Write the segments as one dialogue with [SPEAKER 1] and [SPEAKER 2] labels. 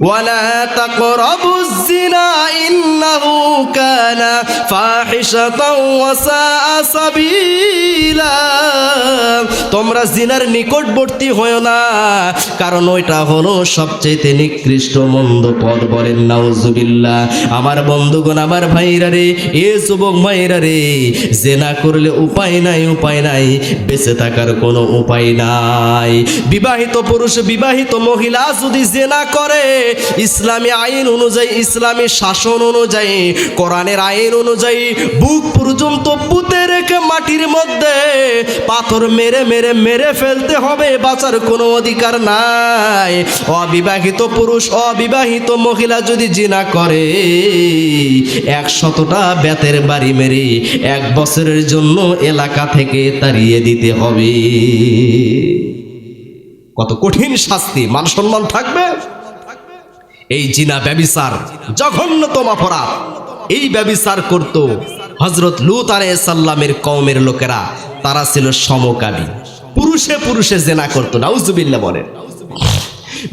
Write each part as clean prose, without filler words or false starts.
[SPEAKER 1] ওয়ালা তাকরাবুজ জিনা ইন্নাহু কানা ফাহিশাতাও ওয়া সাআ সাবিলা। তোমরা জিনার নিকটবর্তী হয়ো না, কারণ ওইটা হলো সবচেয়ে নিকৃষ্ট মন্দ পথ। বলেন নাউজুবিল্লাহ। আমার বন্ধুগণ, আমার ভাইরা রে, এ যুবক ভাইরা রে, জিনা করলে উপায় নাই, উপায় নাই, বেঁচে থাকার কোনো উপায় নাই। বিবাহিত পুরুষ, বিবাহিত মহিলা যদি জিনা করে, ইসলামী আইন অনুযায়ী, ইসলামী শাসন অনুযায়ী, কোরআনের আইন অনুযায়ী বুক পর্যন্ত পুঁতে রেখে মাটির মধ্যে পাথর মেরে মেরে মেরে ফেলতে হবে, বাঁচার কোনো অধিকার নাই। অবিবাহিত পুরুষ, অবিবাহিত মহিলা যদি জিনা করে, 100টা বেতের বাড়ি মেরে 1 বছরের জন্য এলাকা থেকে তাড়িয়ে দিতে হবে। কত কঠিন শাস্তি, মান সম্মান থাকবে? এই জিনা ব্যভিচার জঘন্যতম অপরাধ। এই ব্যভিচার করত হযরত লূত আলাইহিস সালামের কওমের লোকেরা। তারা ছিল সমকামী, পুরুষে পুরুষে জিনা করত। নাউজুবিল্লাহ বলেন।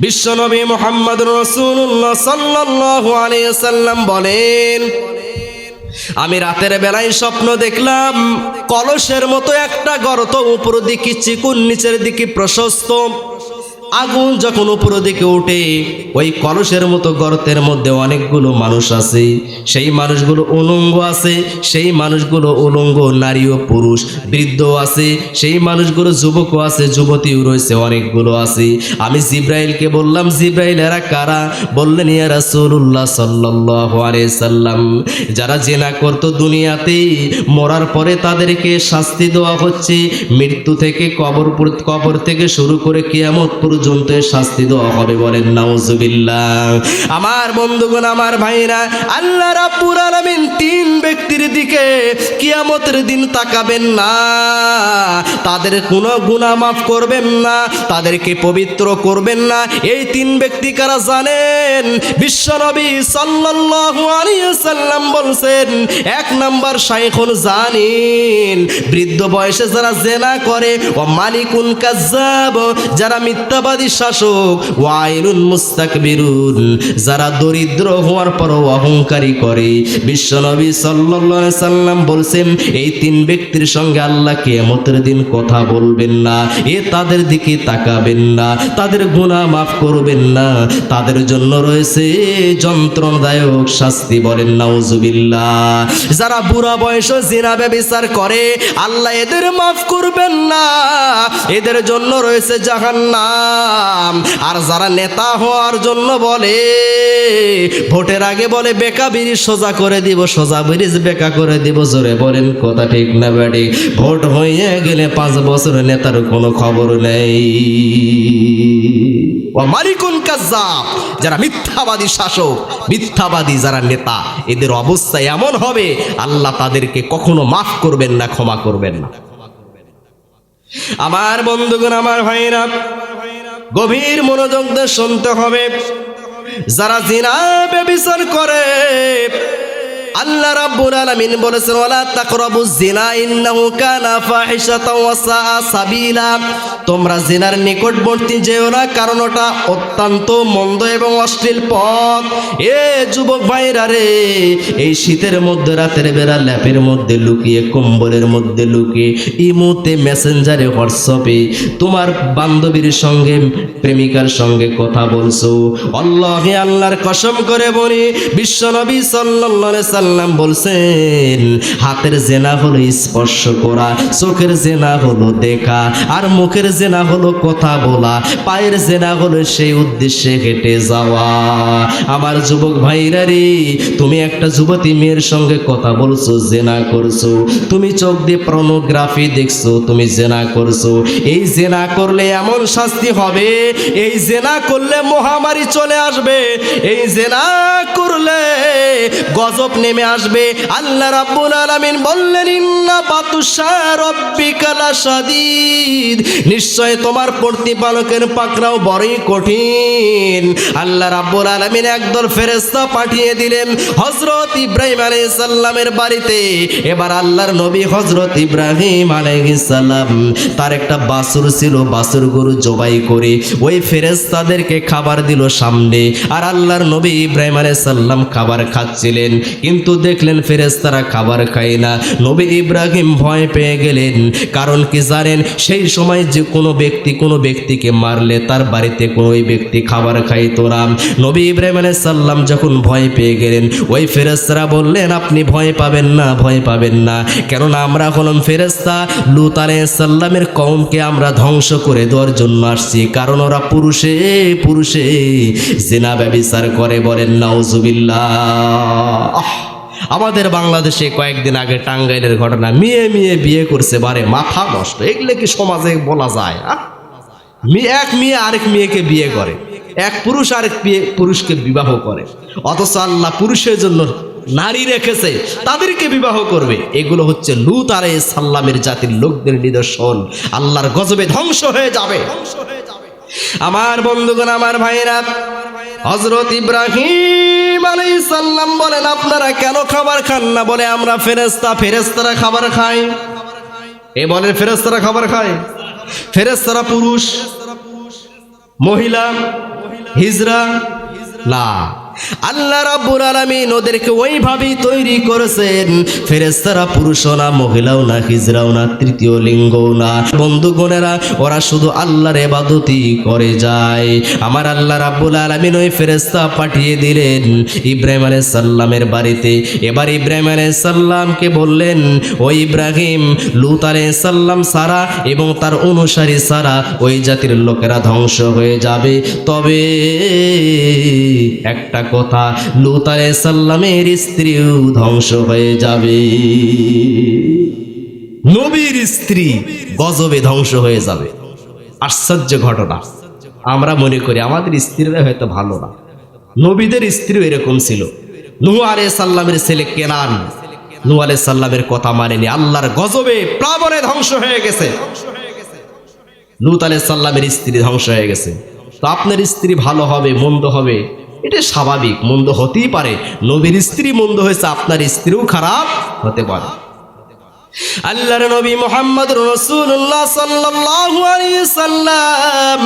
[SPEAKER 1] বিশ্বনবী মুহাম্মদুর রাসূলুল্লাহ সাল্লাল্লাহু আলাইহি ওয়াসাল্লাম বলেন, আমি রাতের বেলায় স্বপ্ন দেখলাম, কলসের মতো একটা গর্ত, উপর দিকে চিকুন, নিচের দিকে প্রশস্ত। আগুন যখন উপর দিকে ওঠে, ওই কলসের মতো গর্তের মধ্যে অনেকগুলো মানুষ আছে। সেই মানুষগুলো উলঙ্গ আছে, সেই মানুষগুলো উলঙ্গ, নারী ও পুরুষ, বৃদ্ধ আছে, সেই মানুষগুলো যুবকও আছে, যুবতীও রয়েছে, অনেকগুলো আছে। আমি জিব্রাইলকে বললাম, জিব্রাইল এরা কারা? বললেন, ইয়া রাসূলুল্লাহ সাল্লাল্লাহু আলাইহি সাল্লাম, যারা জিনা করত দুনিয়াতে, মরার পরে তাদেরকে শাস্তি দেওয়া হচ্ছে। মৃত্যু থেকে কবর থেকে শুরু করে কিয়ামত পর্যন্ত শাস্তি দেওয়া হবে। বলেন নাউজুবিল্লাহ। আমার বন্ধুগণ, আমার ভাইরা, আল্লাহ রাব্বুল আলামিন 3 ব্যক্তির দিকে কিয়ামতের দিন তাকাবেন না, তাদের কোনো গুনাহ মাফ করবেন না, তাদেরকে পবিত্র করবেন না। এই 3 ব্যক্তি কারা জানেন? বিশ্বনবী সাল্লাল্লাহু আলাইহি ওয়াসাল্লাম বলছেন, 1 নাম্বার শাইখুন জানিন, বৃদ্ধ বয়সে যারা জিনা করে, ও মালিকুন কাজ্জাব, যারা মিথ্যাবাদী শাসক, ওয়াইলুন মুস্তাকবিরুন, যারা দরিদ্র হওয়ার পরও অহংকারী করে। বিশ্বনবী সাল্লাল্লাহু আলাইহি সাল্লাম বলছেন, এই 3 ব্যক্তির সঙ্গে আল্লাহ কিয়ামতের দিন কথা বলবেন না, তাদের দিকে তাকাবেন না, তাদের গুনাহ মাফ করবেন না, তাদের জন্য রয়েছে যন্ত্রণাদায়ক শাস্তি। বলেন নাউজুবিল্লাহ। যারা বুড়া বয়সে জিনা ব্যভিচার করে, আল্লাহ এদের মাফ করবেন না, এদের জন্য রয়েছে জাহান্নাম। আর যারা নেতা হওয়ার জন্য বলে, ভোটের আগে বলে বেকা ব্রিজ সোজা করে দিব, সোজা ব্রিজ বেকা করে দিব, জোরে বলেন কথা ঠিক না বেটি? ভোট হয়ে গেলে 5 বছর নেতার কোনো খবর নেই। ও মালিকুন কাজ্জাব, যারা মিথ্যাবাদী শাসক, মিথ্যাবাদী যারা নেতা, এদের অবস্থা এমন হবে, আল্লাহ তাদেরকে কখনো মাফ করবেন না, ক্ষমা করবেন না। আমার বন্ধুগণ, আমার ভাইরা, গভীর মনোযোগ দিয়ে শুনতে হবে। যারা জিনা ব্যভিচার করে, আল্লাহ রাব্বুল আলামিন বলেছেন, ওয়ালা তাকরাবুজ জিনা ইন্নাহু কানা ফাহিশাতাও ওয়া সাআ সাবিলা। তোমরা জিনার নিকটবর্তী যেও না, কারণ ওটা অত্যন্ত মন্দ এবং অশ্লীল পথ। এ যুবক ভাইরা রে, এই শীতের মধ্যে রাতের বেলা ল্যাপের মধ্যে লুকিয়ে, কম্বলের মধ্যে লুকিয়ে, ইমোতে, মেসেঞ্জারে, হোয়াটসঅ্যাপে তোমার বান্ধবীর সঙ্গে, প্রেমিকার সঙ্গে কথা বলছো। আল্লাহে, আল্লাহর কসম করে বলি, বিশ্বনবী সাল্লাল্লাহু আলাইহি সাল্লাম বলছেন, হাতের জিনা হলো স্পর্শ করা, চোখের জিনা হলো দেখা, আর মুখের জিনা হলো কথা বলা, পায়ের জিনা হলো সেই উদ্দেশ্যে হেঁটে যাওয়া। আমার যুবক ভাইরা রে, তুমি একটা যুবতী মেয়ের সঙ্গে কথা বলছো, জিনা করছো, তুমি চোখ দিয়ে পর্নোগ্রাফি দেখছো, তুমি জিনা করছো। এই জিনা করলে এমন শাস্তি হবে, এই জিনা করলে মহামারী চলে আসবে, এই জিনা করলে গজব নেমে আসবে। আল্লাহ রাব্বুল আলামিন বললেন, ইন্না বাতুশা রাব্বিকা লাশাদীদ, নিশ্চয় তোমার প্রতিপালকের পাকড়াও বড়ই কঠিন। আল্লাহ রাব্বুল আলামিন একদল ফেরেশতা পাঠিয়ে দিলেন হযরত ইব্রাহিম আলাইহিস সালামের বাড়িতে। এবার আল্লাহর নবী হযরত ইব্রাহিম আলাইহিস সালাম তার একটা বাছুর ছিল, বাছুর গরু জবাই করে ওই ফেরেশতাদেরকে খাবার দিল সামনে। আর আল্লাহর নবী ইব্রাহিম আলাইহিস সালাম খাবার খাচ্ছিলেন, কিন্তু দেখলেন ফেরেশতারা খাবার খায় না। নবী ইব্রাহিম ভয় পেয়ে গেলেন। কারণ কি জানেন, সেই সময় যে কোনো ব্যক্তিকে মারলে তার বাড়িতে কোনো ব্যক্তি খাবার খাইতো না। নবী ইব্রাহিম আলাইহিস সালাম যখন ভয় পেয়ে গেলেন, ওই ফেরেশতারা বললেন, আপনি ভয় পাবেন না, ভয় পাবেন না, কেননা আমরা হলাম ফেরেশতা, লূত আলাইহিস সালামের কওমকে আমরা ধ্বংস করে দেওয়ার জন্য আসছি। কারণ ওরা পুরুষে জিনা ব্যভিচার করে। বলেন নাউজুবিল্লাহ। আমাদের বাংলাদেশে কয়েকদিন আগে টাঙ্গাইলের ঘটনা, মেয়ে বিয়ে করছে, বারে মাথা নষ্ট। এগুলো কি সমাজে বলা যায়? এক মেয়ে আরেক মেয়েকে বিয়ে করে, এক পুরুষ আরেক পুরুষকে বিবাহ করে, অথচ আল্লাহ পুরুষের জন্য নারী রেখেছে, তাদেরকে বিবাহ করবে। এগুলো হচ্ছে লূত আলাইহিস সালামের জাতির লোকদের নিদর্শন। আল্লাহর গজবে ধ্বংস হয়ে যাবে। আমার বন্ধুগণ, আমার ভাইরা, হযরত ইব্রাহিম আলাইহিস সালাম বলেন, আপনারা কেন খাবার খান না? বলে, আমরা ফেরেশতা, ফেরেশতারা খাবার খায়। এ বলেন, ফেরেশতারা খাবার খায়? ফেরেশতারা পুরুষ, মহিলা, হিজড়া না। আল্লাহ রাব্বুল আলামিন ওদেরকে ওইভাবেই তৈরি করেছেন। ফেরেশতারা পুরুষও না, মহিলাও না, হিজড়াও না, তৃতীয় লিঙ্গও না। বন্ধুগণেরা, ওরা শুধু আল্লাহর ইবাদতই করে যায়। আমার আল্লাহ রাব্বুল আলামিন ওই ফেরেশতা পাঠিয়ে দিলেন ইব্রাহিম আলাইহিস সালামের বাড়িতে। এবার ইব্রাহিম আলাইহিস সালামকে বললেন, ও ইব্রাহিম, লূত আলাইহিস সালাম সারা এবং তার অনুসারী সারা ওই জাতির লোকেরা ধ্বংস হয়ে যাবে। তবে একটা কথা, লূত আলাইহিস সালামের স্ত্রীও ধ্বংস হয়ে যাবে। নবীর স্ত্রী গজবে ধ্বংস হয়ে যাবে। আশ্চর্য ঘটনা। আমরা মনে করি আমাদের স্ত্রীরা হয়তো ভালো না, নবীদের স্ত্রীও এরকম ছিল। নূহ আলাইহিস সালামের ছেলে কেনান নূহ আলাইহিস সালামের কথা মানেনি, আল্লাহর গজবে প্লাবনে ধ্বংস হয়ে গেছে। লূত আলাইহিস সালামের স্ত্রী ধ্বংস হয়ে গেছে। তো আপনার স্ত্রী ভালো হবে, মন্দ হবে, এটা স্বাভাবিক, মন্দ হতেই পারে। নবীর স্ত্রী মন্দ হয়েছে, আপনার স্ত্রীও খারাপ হতে পারে। আল্লাহর নবী মুহাম্মদুর রাসূলুল্লাহ সাল্লাল্লাহু আলাইহি সাল্লাম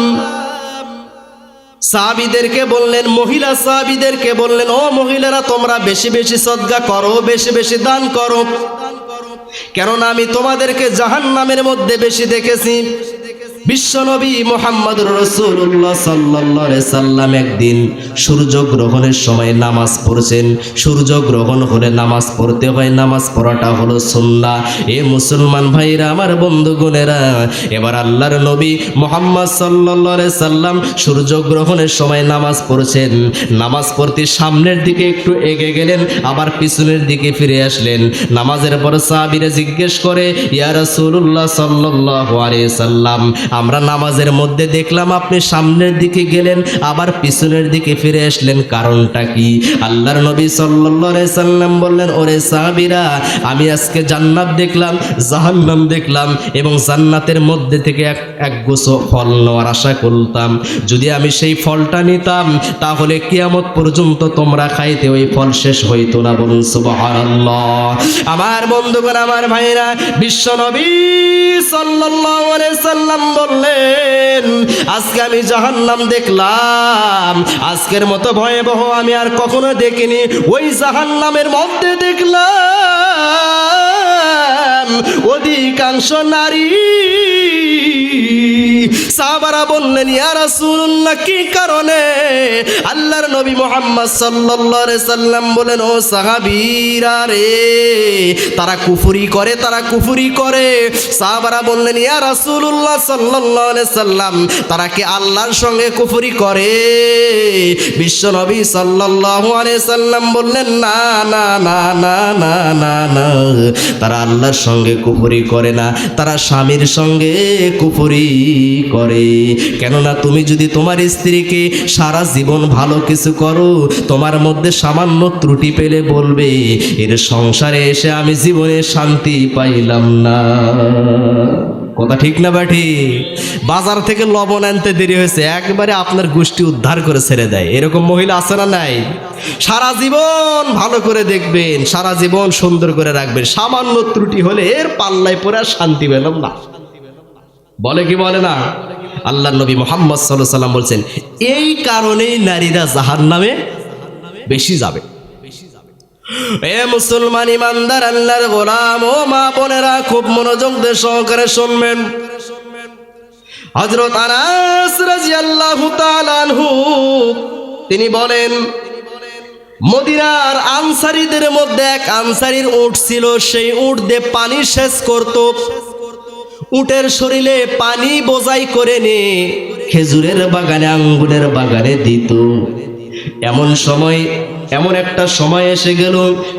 [SPEAKER 1] সাহাবীদেরকে বললেন, মহিলা সাহাবীদেরকে বললেন, ও মহিলারা, তোমরা বেশি বেশি সদকা করো, বেশি বেশি দান করো, কেননা আমি তোমাদেরকে জাহান্নামের মধ্যে বেশি দেখেছি। বিশ্বনবী মুহাম্মদুর রাসূলুল্লাহ সাল্লাল্লাহু আলাইহি সাল্লাম একদিন সূর্যগ্রহণের সময় নামাজ পড়ছেন। সূর্যগ্রহণ হলে নামাজ পড়তে হয়, নামাজ পড়াটা হলো সুন্নাহ। এ মুসলমান ভাইরা, আমার বন্ধুগণেরা, এবার আল্লাহর নবী মুহাম্মদ সাল্লাল্লাহু আলাইহি সাল্লাম সূর্যগ্রহণের সময় নামাজ পড়ছেন। নামাজ পড়তে সামনের দিকে একটু এগিয়ে গেলেন, আবার পিছনের দিকে ফিরে আসলেন। নামাজের পর সাহাবীরা জিজ্ঞেস করে, ইয়া রাসূলুল্লাহ সাল্লাল্লাহু আলাইহি সাল্লাম, আমরা নামাজের মধ্যে দেখলাম আপনি সামনের দিকে গেলেন, আবার পিছনের দিকে ফিরে আসলেন, কারণটা কি? আল্লাহর নবী সাল্লাল্লাহু আলাইহি সাল্লাম বললেন, ওরে সাহাবীরা, আমি আজকে জান্নাত দেখলাম, জাহান্নাম দেখলাম, এবং জান্নাতের মধ্যে থেকে এক গুচ্ছ ফল নেওয়ার আশা করতাম। যদি আমি সেই ফলটা নিতাম, তাহলে কিয়ামত পর্যন্ত তোমরা খাইতে ওই ফল শেষ হইতো না। বলুন সুবহানাল্লাহ। আমার বন্ধুগণ, আমার ভাইরা, বিশ্ব নবী সাল্লাল্লাহু আলাইহি সাল্লাম বললেন, আজকে আমি জাহান্নাম দেখলাম, আজকের মতো ভয়াবহ আমি আর কখনো দেখিনি। ওই জাহান্নামের মধ্যে দেখলাম অধিকাংশ নারী। সাহাবারা বললেন, ইয়া রাসূলুল্লাহ, কি কারণে? আল্লাহর নবী মুহাম্মদ সাল্লাল্লাহু আলাইহি সাল্লাম বলেন, ও সাহাবীরা রে, তারা কুফরি করে, তারা কুফরি করে। সাহাবারা বললেন, ইয়া রাসূলুল্লাহ সাল্লাল্লাহু আলাইহি সাল্লাম, তারা কি আল্লাহর সঙ্গে কুফরি করে? বিশ্ব নবী সাল্লাল্লাহু আলাইহি সাল্লাম বললেন, না না না না না না না, তারা আল্লাহর সঙ্গে কুফরি করে না, তারা স্বামীর সঙ্গে কুফরি করে। কেননা তুমি যদি তোমার স্ত্রীকে সারা জীবন ভালো কিছু করো, তোমার মধ্যে সামান্য ত্রুটি পেলে বলবে এর সংসারে এসে আমি জীবনে শান্তি পাইলাম না। কথা ঠিক না বাটি? বাজার থেকে লবণ আনতে দেরি হয়েছে, একবারে আপনার গোষ্ঠী উদ্ধার করে ছেড়ে দেয়। এরকম মহিলা আছে না নাই? সারা জীবন ভালো করে দেখবেন, সারা জীবন সুন্দর করে রাখবেন, সামান্য ত্রুটি হলে এর পাল্লায় পরে আর শান্তি পেলাম না। বলে কি বলে না? আল্লাহ নবী মুহাম্মদ সাল্লাল্লাহু আলাইহি ওয়াসাল্লাম বলছেন এই কারণেই নারীরা জাহান্নামে বেশি যাবে। এ মুসলমান ইমানদার আল্লাহর গোলাম ও মা বোনেরা, খুব মনোযোগ দিয়ে সহকারে শুনবেন। হযরত আনাস রাদিয়াল্লাহু তাআলা আনহু তিনি বলেন, মদিনার আনসারীদের মধ্যে এক আনসারীর উট ছিল, সেই উট দিয়ে পানি সেচ করত। উটের শরীরে পানি বোঝাই করে নিয়ে খেজুরের বাগানে, আঙ্গুরের বাগানে দিত। এমন একটা সময় এসে গেল,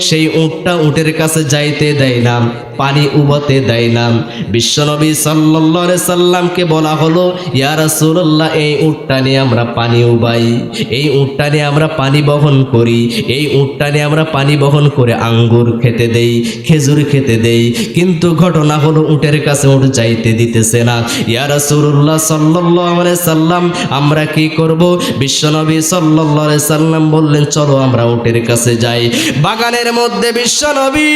[SPEAKER 1] সেই উটটা উটের কাছে যাইতে দেয় না, পানি উবাতে দেয় না। বিশ্বনবী সাল্লাল্লাহু আলাইহি সাল্লামকে বলা হলো, ইয়া রাসূলুল্লাহ, এই উটটা নিয়ে আমরা পানি উবাই, এই উটটা নিয়ে আমরা পানি বহন করি, এই উটটা নিয়ে আমরা পানি বহন করে আঙ্গুর খেতে দেই, খেজুর খেতে দেই, কিন্তু ঘটনা হলো উটের কাছে উট যাইতে দিতেছে না। ইয়া রাসূলুল্লাহ সাল্লাল্লাহু আলাইহি সাল্লাম, আমরা কি করব? বিশ্বনবী সাল্লাল্লাহু আলাইহি সাল্লাম বললেন, চলো আমরা উটের কাছে যাই। বাগানের মধ্যে বিশ্বনবী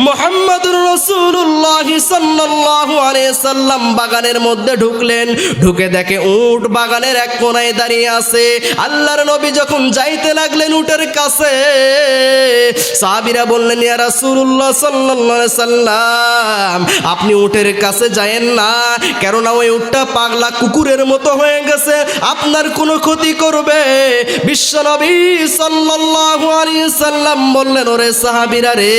[SPEAKER 1] মুহাম্মদুর রাসূলুল্লাহ সাল্লাল্লাহু আলাইহি সাল্লাম বাগানের মধ্যে ঢুকলেন। ঢুকে দেখে উট বাগানের এক কোণায় দাঁড়িয়ে আছে। আল্লাহর নবী যখন যাইতে লাগলেন উটের কাছে, সাহাবীরা বললেন, ইয়া রাসূলুল্লাহ সাল্লাল্লাহু আলাইহি সাল্লাম, আপনি উটের কাছে যায়েন না, কেননা ওই উটটা পাগলা কুকুরের মতো হয়ে গেছে, আপনার কোনো ক্ষতি করবে। বিশ্বনবী সাল্লাল্লাহু আলাইহি সাল্লাম বললেন, ওরে সাহাবীরা রে,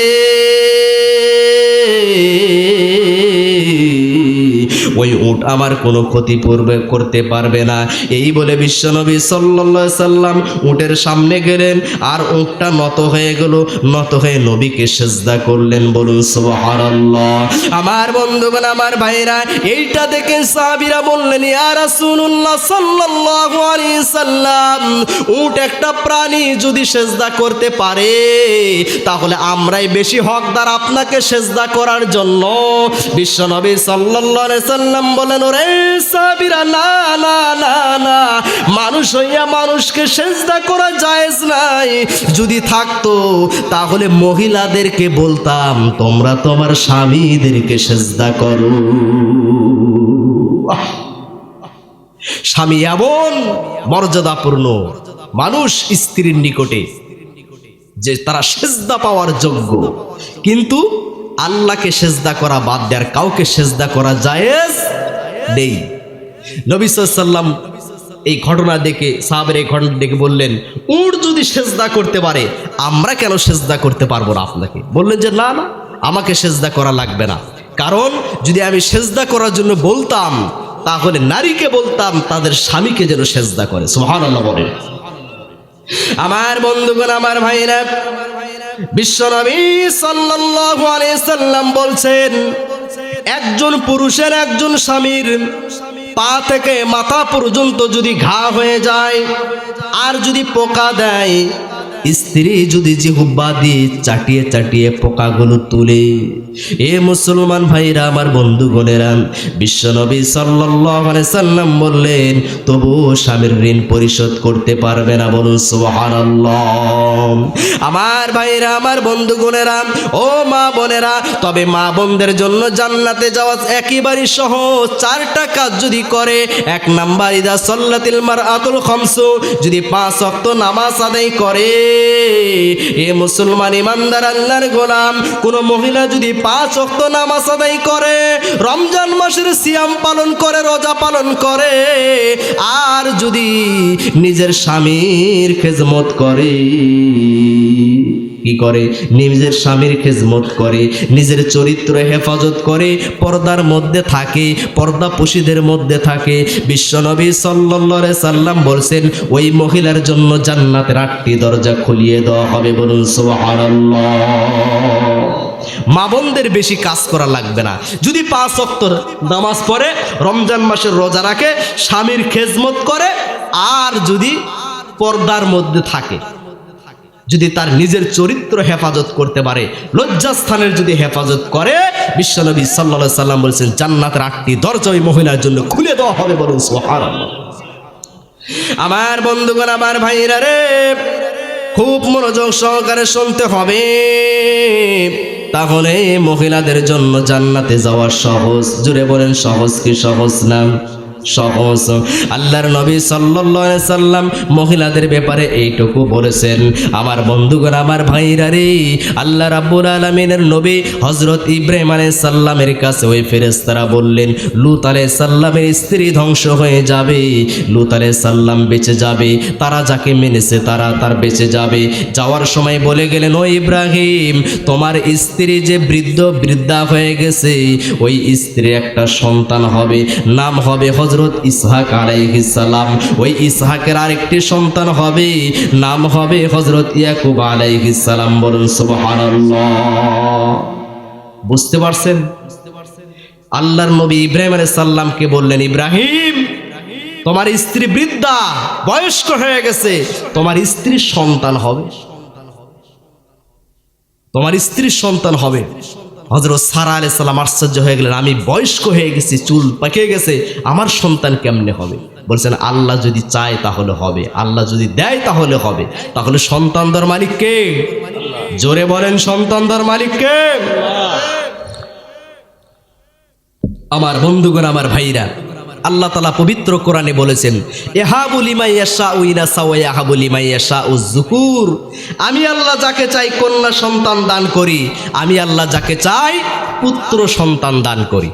[SPEAKER 1] ওই উট আমার কোনো ক্ষতি করতে পারবে না। এই বলে বিশ্বনবী সাল্লাল্লাহু আলাইহি সাল্লাম উটের সামনে গেলেন, আর উটটা নত হয়ে গেল, নত হয়ে নবীকে সিজদা করলেন। বলুন সুবহানাল্লাহ। আমার বন্ধুগণ, আমার ভাইরা, এইটা দেখে সাহাবীরা বললেন, ইয়া রাসূলুল্লাহ সাল্লাল্লাহু আলাইহি সাল্লাম, উট একটা প্রাণী যদি সিজদা করতে পারে তাহলে আমরাই বেশি হকদার আপনাকে সিজদা করার জন্য। বিশ্বনবী সাল্লাল্লাহু আলাইহি সাল্লাম বলেন, ওরে সাহাবীরা, না না না না, মানুষ হইয়া মানুষকে সিজদা করা জায়েজ নাই। যদি থাকতো তাহলে মহিলাদেরকে বলতাম, তোমরা তোমার স্বামীদেরকে সিজদা করো। স্বামী এমন মর্যাদাপূর্ণ মানুষ স্ত্রীর নিকটে যে তারা সিজদা পাওয়ার যোগ্য, কিন্তু আল্লাহকে সিজদা করা বাদ দেয়, আর কাউকে সিজদা করা জায়েজ নেই। নবী সাল্লাল্লাহু আলাইহি সাল্লাম এই ঘটনা দেখে, সাহাবের এই ঘটনা দেখে বললেন, উট যদি সিজদা করতে পারে আমরা কেন সিজদা করতে পারবো না আপনাকে? বললেন যে না না, আমাকে সিজদা করা লাগবে না, কারণ যদি আমি সিজদা করার জন্য বলতাম তাহলে নারীকে বলতাম তাদের স্বামীকে যেন সিজদা করে। সুবহানাল্লাহ বলেন। আমার বন্ধুগণ, আমার ভাইরা, বিশ্বনবী সাল্লাল্লাহু আলাইহি সাল্লাম বলছেন, একজন পুরুষের, একজন স্বামীর পা থেকে মাথা পর্যন্ত যদি ঘা হয়ে যায় আর যদি পোকা দেয়, স্ত্রী যদি জিহ্বা দিয়ে চাটিয়ে চাটিয়ে পোকাগুলো তুলে, এ মুসলমান ভাইরা, আমার বন্ধুগণেরা, বিশ্বনবী সাল্লাল্লাহু আলাইহি সাল্লাম বললেন, তবুও স্বামীর ঋণ পরিশোধ করতে পারবে না। বলুন সুবহানাল্লাহ। আমার ভাইরা, আমার বন্ধুগণেরা, ও মা বোনেরা, তবে মা বোনদের জন্য জান্নাতে যাওয়া একেবারে সহজ। 4টা কাজ যদি করে, 1 নাম্বার, ইদা সাল্লাতিল মারআতুল খামসু, যদি 5 ওয়াক্ত নামাজ আদায় করে। এ মুসলমান ইমানদার আল্লাহর গোলাম, কোন মহিলা যদি 5 ওয়াক্ত নামাজ আদায় করে, রমজান মাসের সিয়াম পালন করে, রোজা পালন করে, আর যদি নিজের স্বামীর খেজমত করে, কি করে? নিজের স্বামীর খেজমত করে, নিজের চরিত্র হেফাজত করে, পর্দার মধ্যে থাকে, পর্দাপোশীদের মধ্যে থাকে, বিশ্বনবী সাল্লাল্লাহু আলাইহি সাল্লাম বলছেন, ওই মহিলার জন্য জান্নাতের 8টি দরজা খুলিয়ে দেওয়া হবে। বলুন সুবহানাল্লাহ। মা বোনদের বেশি কাজ করা লাগবে না। যদি 5 ওয়াক্ত নামাজ পড়ে, রমজান মাসের রোজা রাখে, স্বামীর খেজমত করে, আর যদি পর্দার মধ্যে থাকে, যদি তার নিজের চরিত্র হেফাজত করতে পারে, লজ্জাস্থানের যদি হেফাজত করে, বিশ্বনবী সাল্লাল্লাহু আলাইহি সাল্লাম বলেছেন জান্নাতের 8টি দরজা ওই মহিলার জন্য খুলে দেওয়া হবে। বলুন সুবহানাল্লাহ। আমার বন্ধুগণ, আমার ভাইরা রে, খুব মনোযোগ সহকারে শুনতে হবে, তাহলে মহিলাদের জন্য জান্নাতে যাওয়া সহজ। জুড়ে বলেন সহজ কি সহজ না? সহজ। আল্লাহর নবী সাল্লাল্লাহু আলাইহি সাল্লাম মহিলাদের ব্যাপারে এইটুকু বলেছেন। আমার বন্ধুগণ, আমার ভাইরা রে, আল্লাহ রাব্বুল আলামিনের নবী হযরত ইব্রাহিম আলাইহিস সালামের কাছে ওই ফেরেশতারা বললেন লূত আলাইহিস সালামের স্ত্রী ধ্বংস হয়ে যাবে, লূত আলাইহিস সালাম বেঁচে যাবে, তারা যাকে মেনেছে তারা তার বেঁচে যাবে। যাওয়ার সময় বলে গেলেন, ও ইব্রাহিম, তোমার স্ত্রী যে বৃদ্ধা হয়ে গেছে, ওই স্ত্রীর একটা সন্তান হবে, নাম হবে হযরত ইসহাক আলাইহিস সালাম। ওই ইসহাকের আরেকটি সন্তান হবে, নাম হবে হযরত ইয়াকুব আলাইহিস সালাম। বলুন সুবহানাল্লাহ। বুঝতে পারছেন? আল্লাহর নবী ইব্রাহিম আলাইহিস সালামকে বললেন, ইব্রাহিম, তোমার স্ত্রী বৃদ্ধা, বয়স্ক হয়ে গেছে, তোমার স্ত্রীর সন্তান হবে, তোমার স্ত্রীর সন্তান হবে। হযরত সারা আলাইহিস সালাম আশ্চর্য হয়ে গেলেন, আমি বয়স্ক হয়ে গেছি, চুল পাকে গেছে, আমার সন্তান কেমনে হবে? বলছেন আল্লাহ যদি চায় তাহলে হবে, আল্লাহ যদি দেয় তাহলে হবে। তাহলে সন্তান দেওয়ার মালিক কে? জোরে বলেন, সন্তান দেওয়ার মালিক কে? আমার বন্ধুগণ, আমার ভাইরা, আল্লাহ তাআলা পবিত্র কোরআনে বলেছেন, ইয়াহাবু লিমান ইয়াশাউ ইনাসা ওয়া ইয়াহাবু লিমান ইয়াশাউ যুকুর। আমি আল্লাহ যাকে চাই কন্যা সন্তান দান করি, আমি আল্লাহ যাকে চাই পুত্র সন্তান দান করি।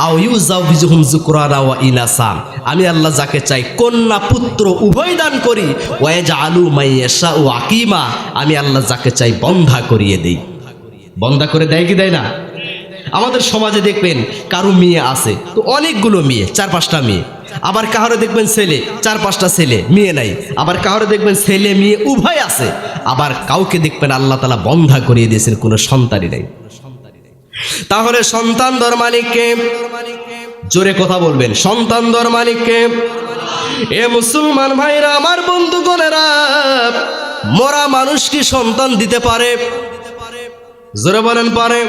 [SPEAKER 1] আও ইউজাউযুহুম যুকরানা ওয়া ইনাসা, আমি আল্লাহ যাকে চাই কন্যা পুত্র উভয় দান করি। ওয়া ইয়াজআলু মান ইয়াশাউ আকিমা, আমি আল্লাহ যাকে চাই বন্ধা করিয়ে দেই। বন্ধা করে দেয় কি দেয় না? আমাদের সমাজে দেখবেন কারো মেয়ে আছে তো অনেকগুলো মেয়ে, 4-5টা মেয়ে, আবার কাহারে দেখবেন ছেলে, 4-5টা ছেলে, মেয়ে নাই। আবার কাহারে দেখবেন ছেলে মেয়ে উভয় আছে, আবার কাউকে দেখবেন আল্লাহ তাআলা বন্ধা করিয়ে দিয়েছেন, কোনো সন্তানই নাই। তাহলে সন্তান দেওয়ার মালিক কে? জোরে কথা বলবেন, সন্তান দেওয়ার মালিক কে? এ মুসলমান ভাইরা, আমার বন্ধুগণেরা, মরা মানুষ কি সন্তান দিতে পারে? জোরে বলেন পারে।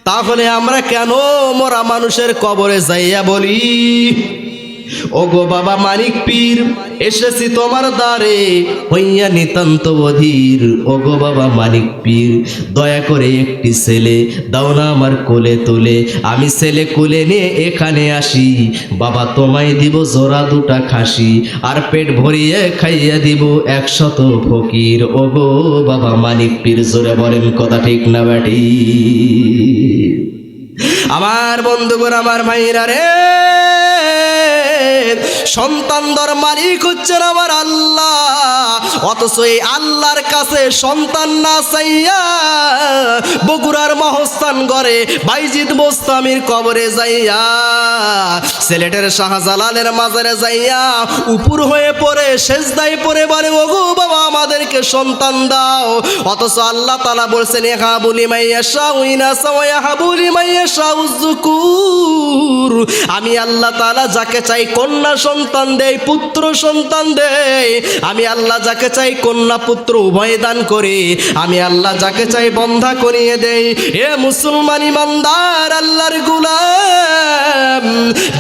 [SPEAKER 1] তাহলে আমরা কেন মরা মানুষের কবরে যাইয়া বলি, ওগো বাবা মানিক পীর, এসেছি তোমার দ্বারে হইয়া নিতান্ত অধীর। ওগো বাবা মানিক পীর, দয়া করে একটি ছেলে দাও না আমার কোলে তুলে, আমি ছেলে কোলে নিয়ে এখানে আসি। বাবা তোমায় দিব জোড়া 2টা খাসি, আর পেট ভরিয়ে খাইয়া দিব 100 ফকির। ওগো বাবা মানিক পীর, জোরে বলেন কথা ঠিক না বাটি? আমার বন্ধুগণ, আমার ভাইরা রে, সন্তান দেওয়ার মালিক হচ্ছেন আমার আল্লাহ, অথচ এই আল্লাহর কাছে সন্তান না চাইয়া বগুড়ার মহস্থান ঘরে বাইজিদ বোস্তামির কবরে যাইয়া, সিলেটের শাহজালালের মাজারে যাইয়া উপর হয়ে পড়ে সেজদায় পড়ে বলে, ওগো বাবা আমাদেরকে সন্তান দাও। অথচ আল্লাহ তাআলা বলছেন, ইয়াহাবু লিমান ইয়াশাউ ইনাসা ওয়া ইয়াহাবু লিমান ইয়াশাউ যুকুর। আমি আল্লাহ তাআলা যাকে চাই কন্যা সন্তান দেই, পুত্র সন্তান দেই। আমি আল্লাহ যাকে চাই কন্যা পুত্র উভয় দান করি। আমি আল্লাহ যাকে চাই বন্ধা করিয়ে দেই। এ মুসলমান ইমানদার, আল্লাহর গোলাম,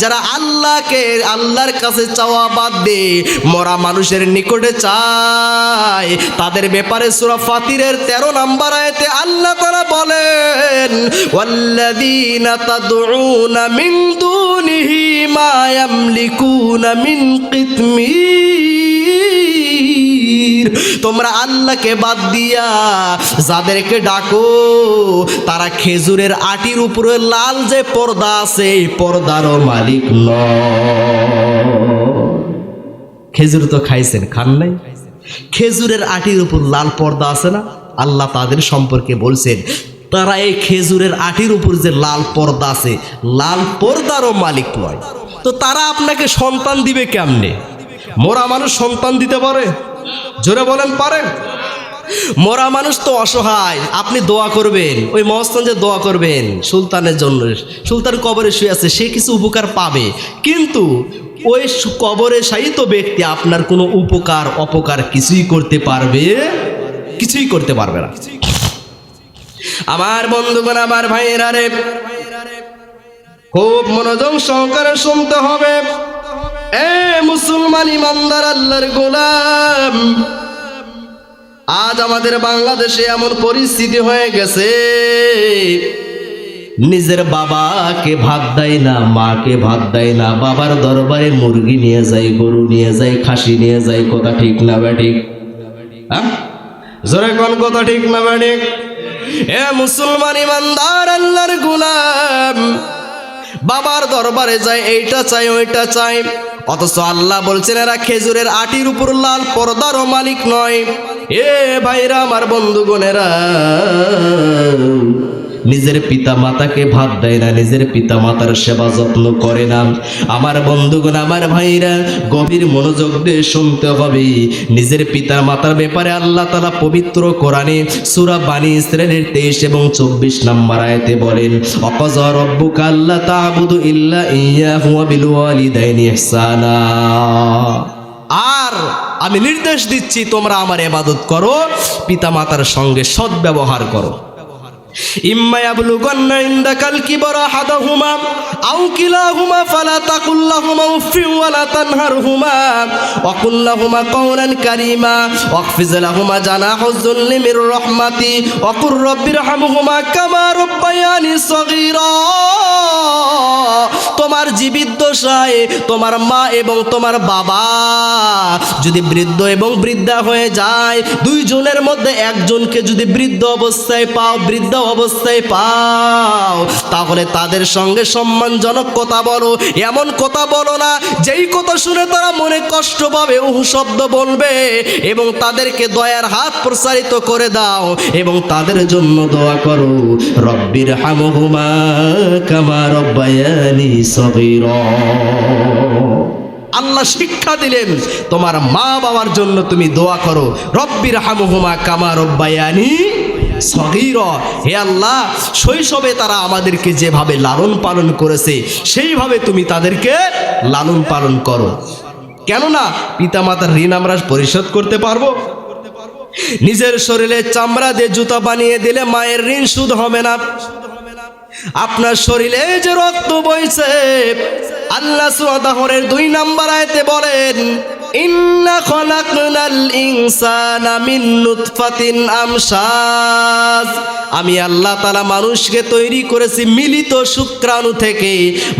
[SPEAKER 1] যারা আল্লাহর কাছে চাওয়া বাদ দিয়ে মরা মানুষের নিকটে চায়, তাদের ব্যাপারে সূরা ফাতিরের 13 নম্বর আয়াতে আল্লাহ তাআলা বলেন, ওয়াল্লাযীনা তাদউনা মিন দুনিহি মা ইয়ামলিকুনা মিন কিতমির। তোমরা আল্লাহকে বাদ দিয়া যাদেরকে ডাকো, তারা খেজুরের আটির উপরে লাল যে পর্দা আছে, পর্দারও মালিক নয়। খেজুর তো খাইছেন, খান নাই? খেজুরের আটির উপর লাল পর্দা আছে না, আল্লাহ তাদের সম্পর্কে বলছেন, তারা এই খেজুরের আটির উপর যে লাল পর্দা আছে, লাল পর্দারও মালিক নয়। তো তারা আপনাকে সন্তান দিবে কেমনে? মরা মানুষ সন্তান দিতে পারে? জোরে বলেন পারে? মরা মানুষ তো অসহায়, আপনি দোয়া করবেন, ওই মহস্থান যে দোয়া করবেন সুলতানের জন্য, সুলতান কবরে শুয়ে আছে, সে কিছু উপকার পাবে, কিন্তু ওই কবরে শায়িত ব্যক্তি আপনার কোনো উপকার অপকার কিছুই করতে পারবে, কিছুই করতে পারবে না। আমার বন্ধুগণ, আমার ভাইয়েরা রে, খুব মনোযোগ সহকারে শুনতে হবে। এ মুসলমান ইমানদার আল্লাহর গোলাম, আজ আমাদের বাংলাদেশে এমন পরিস্থিতি হয়ে গেছে, নিজের বাবাকে ভাত দেয় না, মাকে ভাত দেয় না, বাবার দরবারে মুরগি নিয়ে যায়, গরু নিয়ে যায়, খাসি নিয়ে যায়। কথা ঠিক না ব্যাঠিক? জোরে কোন কথা ঠিক না ব্যাঠিক? এ মুসলমান ইমানদার আল্লাহর গোলাম, বাবার দরবারে যায়, এইটা চাই ওইটা চাই, অথচ আল্লাহ বলছেন এরা খেজুরের আটির উপর লাল পর্দারও মালিক নয়। এ ভাইরা, আমার বন্ধুগণেরা, নিজের পিতা মাতাকে ভাত দেয় না, নিজের পিতা মাতার সেবা যত্ন করে না। আমার বন্ধুগণ, আমার ভাইরা, গভীর মনোযোগ দিয়ে শুনতে হবে। নিজের পিতা মাতার ব্যাপারে আল্লাহ তাআলা পবিত্র কোরআনে সূরা বানী ইসরাঈলের 23 এবং 24 নম্বর আয়াতে বলেন, ওয়াকাযা রাব্বুকা আল্লা তা'বুদু ইল্লা ইয়্যাহু ওয়া বিল ওয়ালিদাইনি ইহসানা। আর আমি নির্দেশ দিচ্ছি তোমরা আমার ইবাদত করো, পিতা মাতার সঙ্গে সদ্ব্যবহার করো। ইম্মা ইয়াবলুগান্না ইনদাকাল কিবরা আহাদুহুমা আও কিলাহুমা ফালা তাকুল লাহুমা উফফিন ওয়া লা তানহারহুমা ওয়া কুল লাহুমা কাওলান কারীমা ওয়াখফিজ লাহুমা জানাহুয যুল্লি মির রাহমাতি ওয়া কুর রাব্বিরহামহুমা কামা রাব্বায়ানি সগীরা। তোমার জীবিত দশায় তোমার মা এবং তোমার বাবা যদি বৃদ্ধ এবং বৃদ্ধা হয়ে যায়, দুইজনের মধ্যে একজনকে যদি বৃদ্ধ অবস্থায় পাও, বৃদ্ধ অবস্থায় পাও, তাহলে তাদের সঙ্গে সম্মানজনক কথা বলো। এমন কথা বলো না যেই কথা শুনে তারা মনে কষ্ট পাবে, উহু শব্দ বলবে, এবং তাদেরকে দয়ার হাত প্রসারিত করে দাও এবং তাদের জন্য দোয়া করো, রব্বির হামহুমা কামা রব্বায়ানি সগীরা। আল্লাহ শিক্ষা দিলেন তোমার মা বাবার জন্য তুমি দোয়া করো, রব্বির হামহুমা কামা রব্বায়ানি সগীরা। হে আল্লাহ, শৈশবে তারা আমাদেরকে যেভাবে লালন পালন করেছে সেইভাবে তুমি তাদেরকে লালন পালন করো। কেননা পিতামাতার ঋণ আমরা পরিশোধ করতে পারবো? নিজের শরীরে চামড়া দিয়ে জুতা বানিয়ে দিলে মায়ের ঋণ শোধ হবে না। আপনার শরীরে যে রক্ত বইছে, আল্লাহ সুবহানাহু 2 নম্বর আয়াতে বলেন, ইন্না খলাকনাল ইনসানা মিন নুতফাতিন আমশাজ। আমি আল্লাহ তাআলা মানুষকে তৈরি করেছি মিলিত শুক্রাণু থেকে।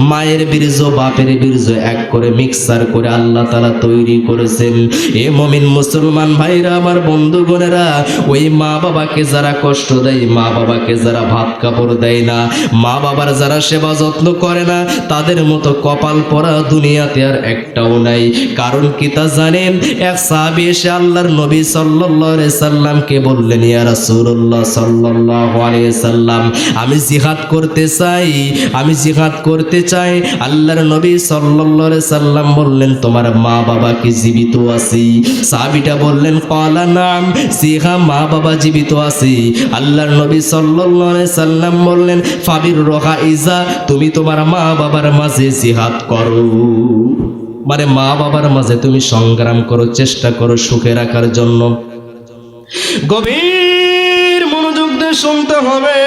[SPEAKER 1] মায়ের বীর্য বাপের বীর্য এক করে মিক্সার করে আল্লাহ তাআলা তৈরি করেছেন। এ মুমিন মুসলমান ভাইরা, আমার বন্ধুগণেরা, ওই মা বাবাকে যারা কষ্ট দেয়, মা বাবাকে যারা ভাত কাপড় দেয় না, মা বাবার যারা সেবা যত্ন করে না, তাদের মতো কপাল পরা দুনিয়াতে আর একটাও নাই। কারণ কি তা জানেন? এক সাহাবী এসে আল্লাহর নবী সাল্লাল্লাহু আলাইহি সাল্লামকে বললেন, ইয়া রাসূলুল্লাহ সাল্লাল্লাহু আলাইহি সাল্লাম, আমি জিহাদ করতে চাই, আমি জিহাদ করতে চাই। আল্লাহর নবী সাল্লাল্লাহু আলাইহি সাল্লাম বললেন, তোমার মা বাবা কি জীবিত আছে? সাহাবীটা বললেন, ক্বালা নাম, সিহা মা বাবা জীবিত আছে। আল্লাহর নবী সাল্লাল্লাহু আলাইহি সাল্লাম বললেন, ফাবির রহা ইজা, তুমি তোমার মা বাবার মাঝে জিহাদ করো। মানে মা বাবার মাঝে তুমি সংগ্রাম করো, চেষ্টা করো সুখে রাখার জন্য। গভীর মনোযোগ দিয়ে শুনতে হবে।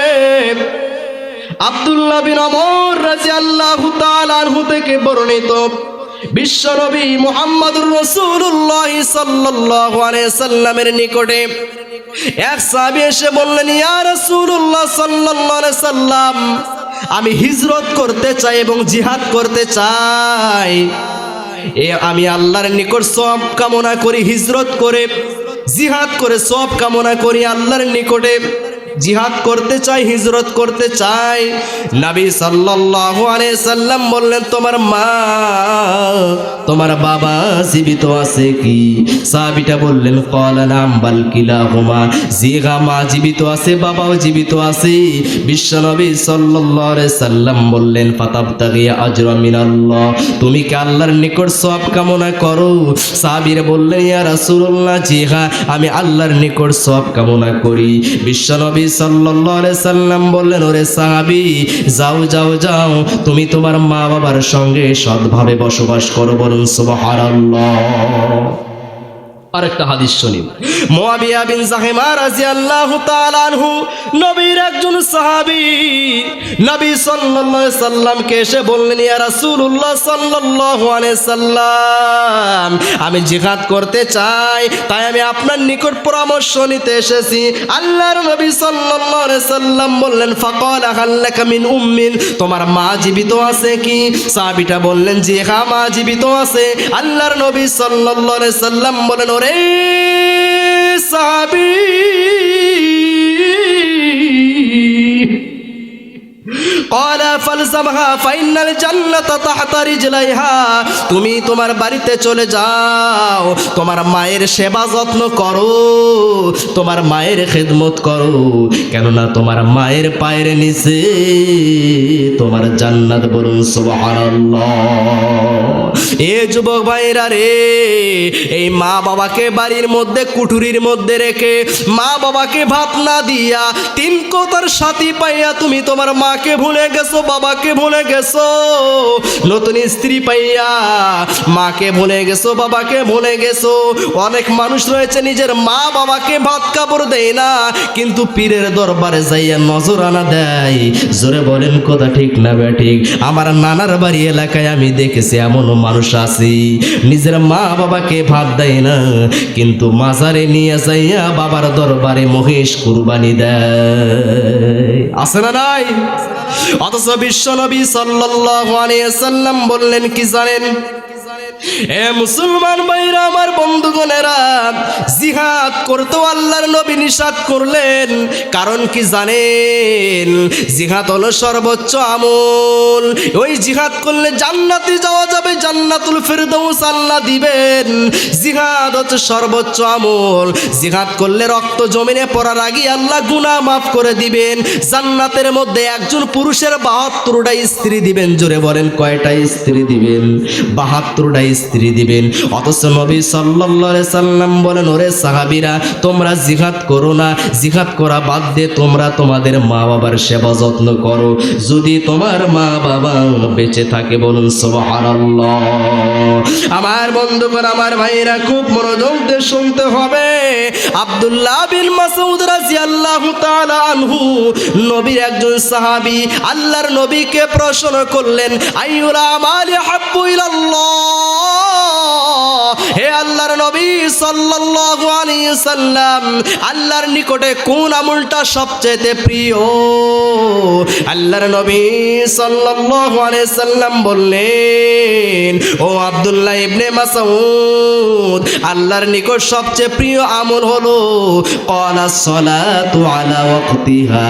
[SPEAKER 1] আব্দুল্লাহ বিন ওমর রাদিয়াল্লাহু তাআলা আনহু থেকে বর্ণিত, বিশ্বনবী মুহাম্মদুর রাসূলুল্লাহ সাল্লাল্লাহু আলাইহি সাল্লামের নিকটে এক সাহাবী এসে বললেন, ইয়া রাসূলুল্লাহ সাল্লাল্লাহু আলাইহি সাল্লাম, আমি হিজরত করতে চাই এবং জিহাদ করতে চাই। আমি আল্লাহর নিকট সওয়াব কামনা করি, হিজরত করে জিহাদ করে সওয়াব কামনা করি আল্লাহর নিকটে। জিহাদ করতে চায়, হিজরত করতে চায়। নবী সাল্লাল্লাহু আলাইহি সাল্লাম বললেন, তোমার মা তোমার বাবা জীবিত আছে কি? সাহাবীটা বললেন, ক্বালা নাম বাল কিলাহুমা, জি গা, মা জীবিত আছে, বাবাও জীবিত আছে। বিশ্বনবী সাল্লাল্লাহু আলাইহি সাল্লাম বললেন, ফাতাবতাগি আজরা মিনাল্লাহ, তুমি কি আল্লাহর নিকট সওয়াব কামনা করো? সাহাবীরা বললেন, ইয়া রাসূলুল্লাহ, জি হ্যাঁ, আমি আল্লাহর নিকট সওয়াব কামনা করি। বিশ্বনবী সাল্লাল্লাহু আলাইহি সাল্লাম বললেন, ওরে সাহাবী, যাও যাও যাও, তুমি তোমার মা বাবার সঙ্গে সৎভাবে বসবাস করো, বলুন সুবহানাল্লাহ। আরেকটা হাদিস শুনি। মুআবিয়া বিন জাহিমা রাদিয়াল্লাহু তাআলা আনহু নবীর একজন সাহাবী, নবী সাল্লাল্লাহু আলাইহি সাল্লামকে এসে বললেন, ইয়া রাসূলুল্লাহ সাল্লাল্লাহু আলাইহি সাল্লাম, আমি জিহাদ করতে চাই, তাই আমি আপনার নিকট পরামর্শ নিতে এসেছি। আল্লাহর নবী সাল্লাল্লাহু আলাইহি সাল্লাম বললেন, ফাকালা হাল্লাকা মিন উম্মিন, তোমার মা জীবিত আছে কি? সাহাবীটা বললেন, জি হ্যাঁ, মা জীবিত আছে। আল্লাহর নবী সাল্লাল্লাহু আলাইহি সাল্লাম বলেন, ওরে সাহাবী, ক্বালা ফালজামহা ফাইন্নাল জান্নাতা তাহতা রিজলাইহা, তুমি তোমার বাড়িতে চলে যাও, তোমার মায়ের সেবা যত্ন করো, তোমার মায়ের খেদমত করো, কেননা তোমার মায়ের পায়ের নিচে তোমার জান্নাত, বলুন সুবহানাল্লাহ। এ যুবক ভাইরা রে, এই মা বাবাকে বাড়ির মধ্যে কুঠুরির মধ্যে রেখে, মা বাবাকে ভাত না দিয়া, তিন কোতার সাথী পাইয়া তুমি তোমার মাকে ভুলে গেছো, বাবাকে ভুলে গেছো। নতুন স্ত্রী পাইয়া মাকে ভুলে গেছো, বাবাকে ভুলে গেছো। অনেক মানুষ রয়েছে নিজের মা বাবাকে ভাত কাপড় দেয় না, কিন্তু পীরের দরবারে যাইয়া নজরানা দেয়। জোরে বলেন কথা ঠিক না বেঠিক? আমার নানার বাড়ি এলাকায় আমি দেখেছি এমন মানুষ আছে, নিজের মা বাবাকে ভাত দেয় না, কিন্তু মাজারে নিয়ে যাইয়া বাবার দরবারে মহিষ কুরবানি দেয়। আছে না নাই? অথচ বিশ্বনবী সাল্লাল্লাহু আলাইহি সাল্লাম বললেন কি জানেন? এ মুসলমান ভাইরা, আমার বন্ধুগণেরা, জিহাদ করতে আল্লাহর নবী নিষেধ করলেন। কারণ কি জানেন? জিহাদ হলো সর্বোচ্চ আমল। ওই জিহাদ করলে জান্নাতে যাওয়া যাবে, জান্নাতুল ফিরদাউস আল্লাহ দিবেন। জিহাদ হচ্ছে সর্বোচ্চ আমল। জিহাদ করলে রক্ত জমিনে পড়ার আগে আল্লাহ গুনাহ মাফ করে দিবেন। জান্নাতের মধ্যে একজন পুরুষের 72টা স্ত্রী দিবেন। জোরে বলেন, কয়টা স্ত্রী দিবেন? 72টা স্ত্রী দিবেন। অথচ নবী সাল্লাল্লাহু আলাইহি সাল্লাম বলেন, ওরে সাহাবীরা, তোমরা জিহাদ করো না, জিহাদ করা বাদ দিয়ে তোমরা তোমাদের মা বাবার সেবা যত্ন করো, যদি তোমার মা বাবা বেঁচে থাকে, বলুন সুবহানাল্লাহ। আমার বন্ধুগণ, আমার ভাইরা, খুব মনোযোগ দিয়ে শুনতে হবে। আব্দুল্লাহ বিন মাসউদ রাদিয়াল্লাহু তাআলা আনহু নবীর একজন সাহাবী, আল্লাহর নবীকে প্রশ্ন করলেন, আইয়ুল আমালি হাব্বু ইলাল্লাহ, হে আল্লাহর নবী সাল্লাল্লাহু আলাইহি সাল্লাম, আল্লাহর নিকটে কোন আমলটা সবচেয়ে প্রিয়? আল্লাহর নবী সাল্লাল্লাহু আলাইহি সাল্লাম বললেন, ও আব্দুল্লাহ ইবনে মাসউদ, আল্লাহর নিকট সবচেয়ে প্রিয় আমল হলো ক্বালাস সালাতু আলা ওয়াক্তিহা,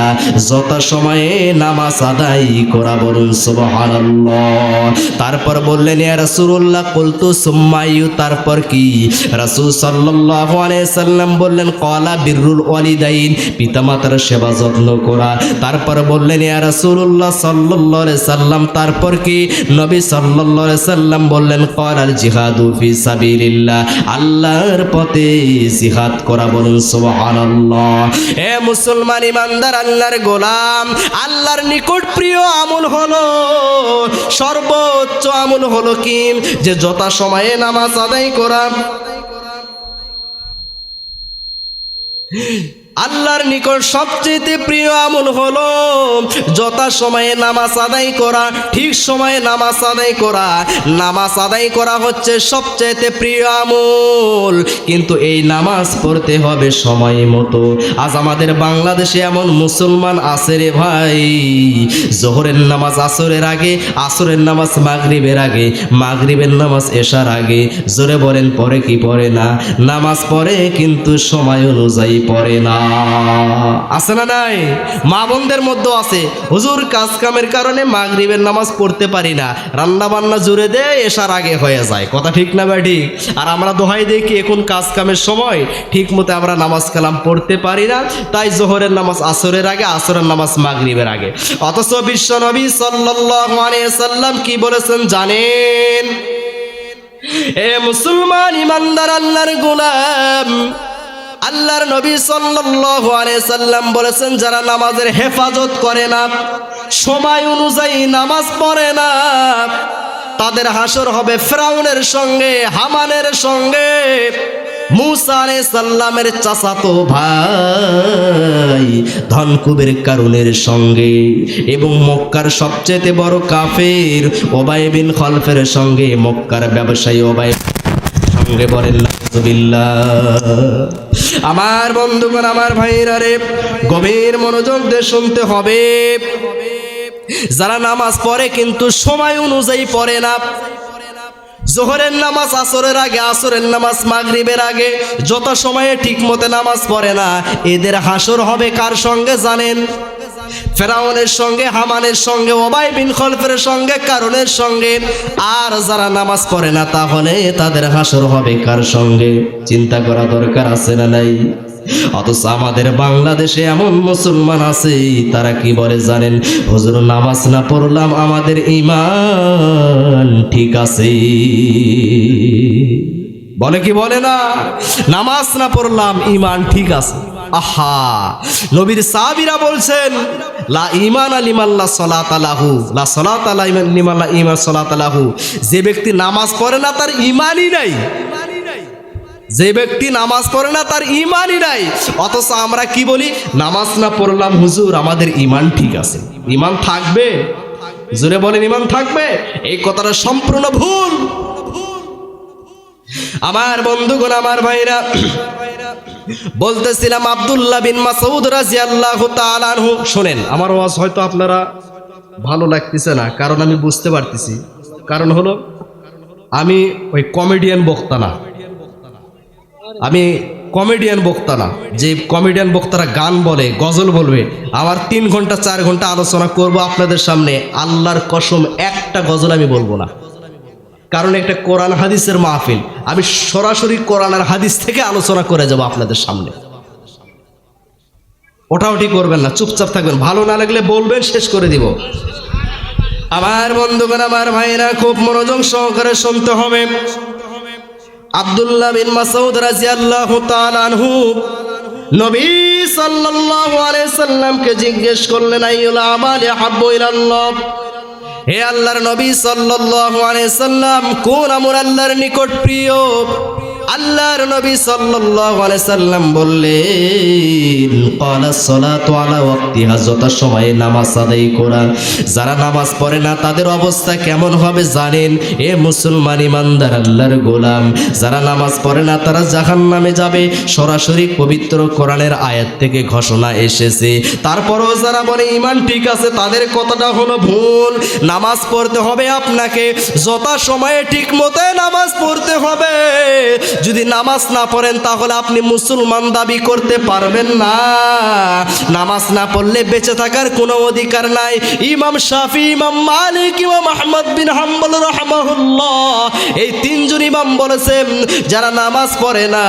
[SPEAKER 1] যত সময়ে নামাজ আদায় করা, বলুন সুবহানাল্লাহ। তারপর বললেন, ইয়া রাসূলুল্লাহ, কুলতু সুম্মা আইয়ু, তারপর কি? রাসূল সাল্লাল্লাহু আলাইহি সাল্লাম বললেন, ক্বালা বিররুল ওয়ালিদাইন, পিতামাতার সেবা যত্ন করা। তারপর বললেন, ইয়া রাসূলুল্লাহ সাল্লাল্লাহু আলাইহি সাল্লাম, তারপর কি? নবী সাল্লাল্লাহু আলাইহি সাল্লাম বললেন, ক্বালাল জিহাদু ফি সাবিলিল্লাহ, আল্লাহর পথে জিহাদ করা, বলুন সুবহানাল্লাহ। এ মুসলমান ইমানদার, আল্লাহর গোলাম, আল্লাহর নিকট প্রিয় আমল হলো, সর্বোচ্চ আমল হলো কি? যে যথা সময়ে নামাজ আদায় করা। আল্লাহর নিকট সবচেয়ে প্রিয় আমল হলো যথা সময়ে নামাজ আদায় করা, ঠিক সময়ে নামাজ আদায় করা। নামাজ আদায় করা হচ্ছে সবচেয়ে প্রিয় আমল, কিন্তু এই নামাজ পড়তে হবে সময় মতো। আজ আমাদের বাংলাদেশে এমন মুসলমান আছে রে ভাই, জোহরের নামাজ আসরের আগে, আসরের নামাজ মাগরিবের আগে, মাগরিবের নামাজ এশার আগে। জোরে বলেন, পড়ে কি পড়ে না? নামাজ পড়ে কিন্তু সময় অনুযায়ী পড়ে না। আছে না নাই? মা বোনদের মধ্যে আছে, হুজুর কাজ কামের কারণে মাগরিবের নামাজ পড়তে পারি না, রান্না বান্না জুড়ে দে এশার আগে হয়ে যায়। কথা ঠিক না ভাই? ঠিক। আর আমরা দোহাই দেখি এখন কাজ কামের সময় ঠিক মতো আমরা নামাজ কালাম পড়তে পারি না, তাই জোহরের নামাজ আসরের আগে, আসরের নামাজ মাগরিবের আগে। অথচ বিশ্ব নবী সাল্লাল্লাহু আলাইহি ওয়াসাল্লাম কি বলেছেন জানেন? এ মুসলমান ইমানদার আল্লাহর গোলাম, আল্লাহর নবী সাল্লাল্লাহু আলাইহি সাল্লাম বলেছেন যারা নামাজের হেফাজত করে না, সময় অনুযায়ী নামাজ পড়ে না, তাদের হাসর হবে ফিরআউনের সঙ্গে, হামানের সঙ্গে, মুসা আলাইহিস সালামের চাচাতো ভাই ধনকুবের কারুনের সঙ্গে, এবং মক্কার সবচেয়ে বড় কাফের উবাই বিন খলফের সঙ্গে, মক্কার ব্যবসায়ী উবাই সঙ্গে। বলেন নাউযুবিল্লাহ। আমার বন্ধুগণ, আমার ভাইরা রে, গভীর মনোযোগ দিয়ে শুনতে হবে। যারা নামাজ পড়ে কিন্তু সময় অনুযায়ী পড়ে না, জোহরের নামাজ আসরের আগে, আসরের নামাজ মাগরিবের আগে, যত সময়ে ঠিক মতো নামাজ পড়ে না, এদের হাসর হবে কার সঙ্গে জানেন? ফেরাউনের সঙ্গে, হামানের সঙ্গে, উবাই বিন খলফের সঙ্গে, কারুনের সঙ্গে। আর যারা নামাজ পড়ে না তাহলে তাদের হাসর হবে কার সঙ্গে? চিন্তা করা দরকার আছে না নাই? অথচ আমাদের বাংলাদেশে এমন মুসলমান আছে, তারা কি বলে জানেন? হুজুর নামাজ না পড়লাম আমাদের ঈমান ঠিক আছে। বলে কি বলে না? নামাজ না পড়লাম ঈমান ঠিক আছে। আহা, নবীর সাহাবীরা বলছেন লা ঈমান লিমান লা সালাতা লাহু, লা সালাতা লিমান লা ঈমান সালাতা লাহু। যে ব্যক্তি নামাজ পড়ে না তার ঈমানই নাই, যে ব্যক্তি নামাজ পড়ে না তার ঈমানই নাই। অথচ আমরা কি বলি? নামাজ না পড়লাম হুজুর আমাদের ঈমান ঠিক আছে। ঈমান থাকবে? জোরে বলেন, ঈমান থাকবে? এই কথাটা সম্পূর্ণ ভুল। আমার বন্ধুগণ, আমার ভাইরা, বলতেছিলাম আব্দুল্লাহ বিন মাসউদ রাদিয়াল্লাহু তাআলা আনহু। শুনেন, আমার ওয়াজ হয়তো আপনারা ভালো লাগতেছে না, কারণ আমি বুঝতে পারতেছি। কারণ হলো আমি ওই কমেডিয়ান বক্তা না, আমি কমেডিয়ান বক্তা না। যে কমেডিয়ান বক্তারা গান বলে, গজল বলবে, আমার 3 ঘন্টা 4 ঘন্টা আলোচনা করব আপনাদের সামনে, আল্লাহর কসম একটা গজল আমি বলবো না। কারণ একটা কোরআন হাদিসের মাহফিল, আমি সরাসরি কোরআন আর হাদিস থেকে আলোচনা করে যাব আপনাদের সামনে। ওটাওটি করবেন না, চুপচাপ থাকবেন, ভালো না লাগলে বলবেন, শেষ করে দিব। আমার বন্ধুগণ, আমার ভাইরা, খুব মনোযোগ সহকারে শুনতে হবে। আব্দুল্লাহ বিন মাসউদ রাদিয়াল্লাহু তাআলা আনহু নবী সাল্লাল্লাহু আলাইহি সাল্লামকে জিজ্ঞেস করলেন, আইয়ুল আমালি হাব্বু ইলাল্লাহ, হে আল্লাহর নবী সাল্লাল্লাহু আলাইহি সাল্লাম, কোন আমল আল্লাহর নিকট প্রিয়? আল্লাহর নবী সাল্লাল্লাহু আলাইহি সাল্লাম বললেন, ক্বালা সালাতু আলা ওয়াক্তিহা, যত সময়ে নামাজ আদায় করা। যারা নামাজ পড়ে না তাদের অবস্থা কেমন হবে জানেন? এ মুসলমান ইমানদার আল্লাহর গোলাম, যারা নামাজ পড়ে না তারা জাহান্নামে যাবে। সরাসরি পবিত্র কোরআনের আয়াত থেকে ঘোষণা এসেছে। তারপরও যারা বলে ঈমান ঠিক আছে, তাদের কথাটা হলো ভুল। নামাজ পড়তে হবে আপনাকে, যত সময়ে ঠিক মতো নামাজ পড়তে হবে। যদি নামাজ না পড়েন তাহলে আপনি মুসলমান দাবি করতে পারবেন না। নামাজ না পড়লে বেঁচে থাকার কোনো অধিকার নাই। ইমাম শাফি, ইমাম মালিক, ইমাম আহমদ বিন হাম্বল রাহমাহুল্লাহ, এই 3 জন ইমাম বলেছেন যারা নামাজ পড়ে না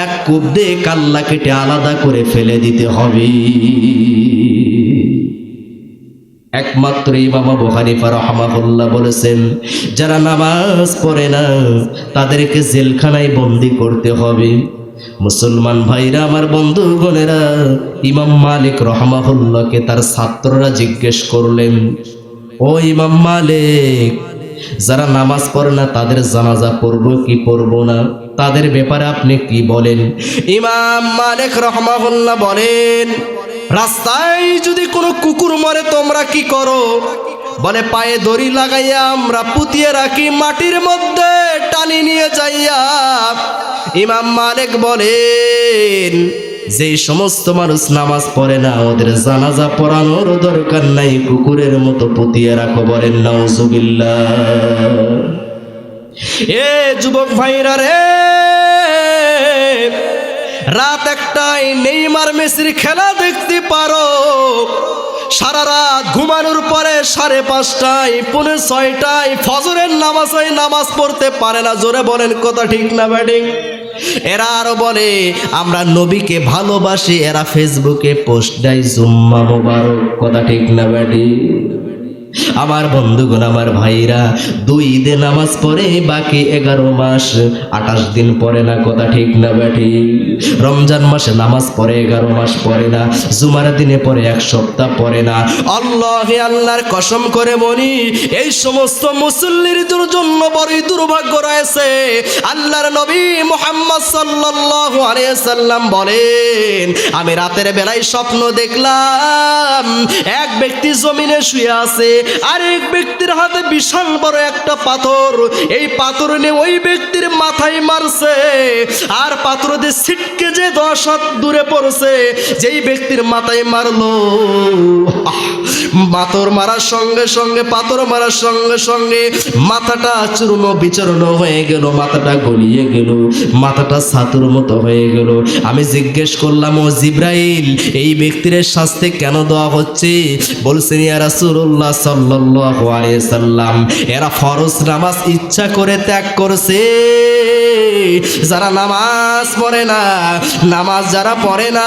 [SPEAKER 1] এক কূপ দিয়ে কাল্লা কেটে আলাদা করে ফেলে দিতে হবে। একমাত্র ইমাম আবু হানিফা রাহমাহুল্লাহ বলেছেন যারা নামাজ পড়ে না তাদেরকে জেলখানায় বন্দী করতে হবে। মুসলমান ভাইরা, আমার বন্ধুগণেরা, ইমাম মালিক রাহমাহুল্লাহকে তার ছাত্ররা জিজ্ঞেস করলেন, ও ইমাম মালিক, যারা নামাজ পড়ে না তাদের জানাজা পড়ব কি পড়ব না, তাদের ব্যাপারে আপনি কি বলেন? ইমাম মালিক রাহমাহুল্লাহ বলেন, রাস্তায় যদি কোনো কুকুর মরে তোমরা কি করো? বলে, পায়ে দড়ি লাগাইয়া আমরা পুঁতিয়ে রাখি, মাটির মধ্যে টানি নিয়ে যাইয়া। ইমাম মালিক বলেন, যে সমস্ত মানুষ নামাজ পড়ে না ওদের জানাজা পড়ানোর দরকার নাই, কুকুরের মতো পুঁতিয়ে রাখো। বলেন নাউজুবিল্লাহ। এ যুবক ভাইরা রে, রাত 1টায় নেইমার মেসির খেলা দেখতে পারো, সারা রাত ঘুমানোর পরে 5:30টায় 6:30টায় ফজরের নামাজ হয়, নামাজ পড়তে পারে না। জোরে বলেন কথা ঠিক না ব্যাটিং? এরা আরো বলে আমরা নবীকে ভালোবাসি, এরা ফেসবুকে পোস্ট দেয় জুম্মা মোবারক, কথা ঠিক না ব্যাটিং? আমার বন্ধুগণ, আমার ভাইরা, 2 ঈদে নামাজ পড়ে, বাকি 11 মাস 28 দিন পড়ে না, কথা ঠিক না ব্যাটি? রমজান মাসে নামাজ পড়ে 11 মাস পড়ে না, জুমার দিনে পড়ে 1 সপ্তাহ পড়ে না। আল্লাহে আল্লাহর কসম করে বলি, এই সমস্ত মুসল্লির জন্য বড়ই দুর্ভাগ্য রয়েছে। আল্লাহর নবী মুহাম্মদ সাল্লাল্লাহু আলাইহি সাল্লাম বলেন, আমি রাতের বেলায় স্বপ্ন দেখলাম এক ব্যক্তি জমিনে শুয়ে আছে, আরেক ব্যক্তির হাতে বিশাল বড় একটা পাথর। এই পাথর নিয়ে ওই ব্যক্তির মাথায় মারছে, আর পাথর দিয়ে ছিটকে যে 10 হাত দূরে পড়ছে। যেই ব্যক্তির মাথায় মারলো, পাথর মারার সঙ্গে সঙ্গে মাথাটা চূর্ণ বিচূর্ণ হয়ে গেল, মাথাটা গলিয়ে গেল, মাথাটা ছাতুর মতো হয়ে গেল। আমি জিজ্ঞেস করলাম, ও জিব্রাইল, এই ব্যক্তির শাস্তি কেন দেওয়া হচ্ছে? বলছেন, ইয়া রাসূলুল্লাহ সাল্লাল্লাহু আলাইহি সাল্লাম, এরা ফরজ নামাজ ইচ্ছা করে ত্যাগ করছে। যারা নামাজ পড়ে না, নামাজ যারা পড়ে না,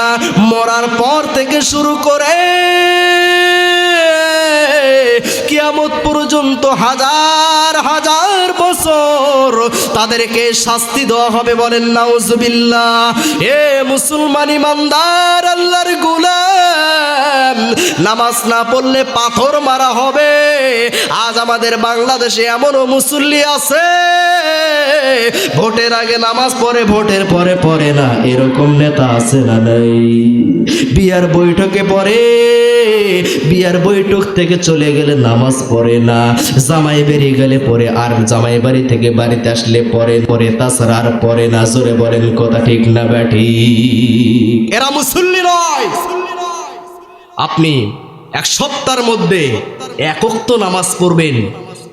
[SPEAKER 1] মরার পর থেকে শুরু করে কিয়ামত পর্যন্ত হাজার হাজার বছর তাদেরকে শাস্তি দেওয়া হবে। বলেন নাউজুবিল্লাহ। এ মুসলমান ইমানদার আল্লাহর গোলাম, নামাজ না পড়লে পাথর মারা হবে। আজ আমাদের বাংলাদেশে এমনও মুসল্লি আছে, ভোটের আগে নামাজ পড়ে, ভোটের পরে পড়ে না। এরকম নেতা আছে না নাই? বিয়ার বৈঠকে পড়ে, বিয়ার বৈঠক থেকে চলে গেলে নামাজ পড়ে না, জামাই বেরিয়ে গেলে পড়ে, আর জামাই বাড়ি থেকে বাড়িতে আসলে পড়ে, তাছাড়া আর পড়ে না। জোরে বলেন কথা ঠিক না ব্যাটি? এরা মুসল্লি নয়। আপনি 1 সপ্তাহের মধ্যে 1 ওয়াক্ত নামাজ পড়বেন,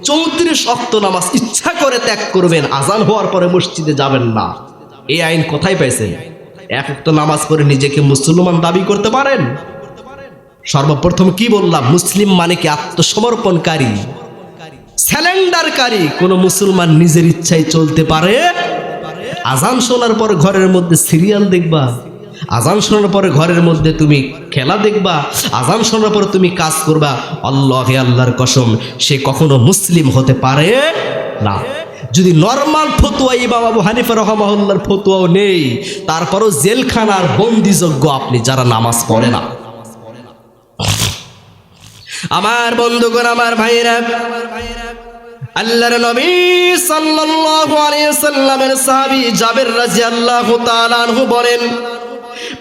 [SPEAKER 1] 34 ওয়াক্ত নামাজ ইচ্ছা করে ত্যাগ করবেন, আজান হওয়ার পরে মসজিদে যাবেন না। এই আইন কোথায় পাইছেন? 1 ওয়াক্ত নামাজ পড়ে নিজেকে মুসলমান দাবি করতে পারেন? সর্বপ্রথম কি বললাম? মুসলিম মানে কি আত্মসমর্পণকারী, স্যালেন্ডারকারী। কোন মুসলমান নিজের ইচ্ছায় চলতে পারে? আজান শোনার পর ঘরের মধ্যে সিরিয়াল দেখবা, আজান শোনার পরে ঘরের মধ্যে তুমি খেলা দেখবা, আজান শোনার পরে তুমি কাজ করবা, আল্লাহে আল্লাহর কসম, সে কখনো মুসলিম হতে পারে না। যদি নরমাল ফতোয়া ইমাম আবু হানিফা রাহিমাহুল্লাহর ফতোয়াও নেই, তারপরও জেলখানার বন্দিযোগ্য আপনি যারা নামাজ পড়ে না। আমার বন্ধুগণ, আমার ভাইরা, আল্লাহর নবী সাল্লাল্লাহু আলাইহি সাল্লামের সাহাবী জাবের রাদিয়াল্লাহু তাআলা আনহু বলেন,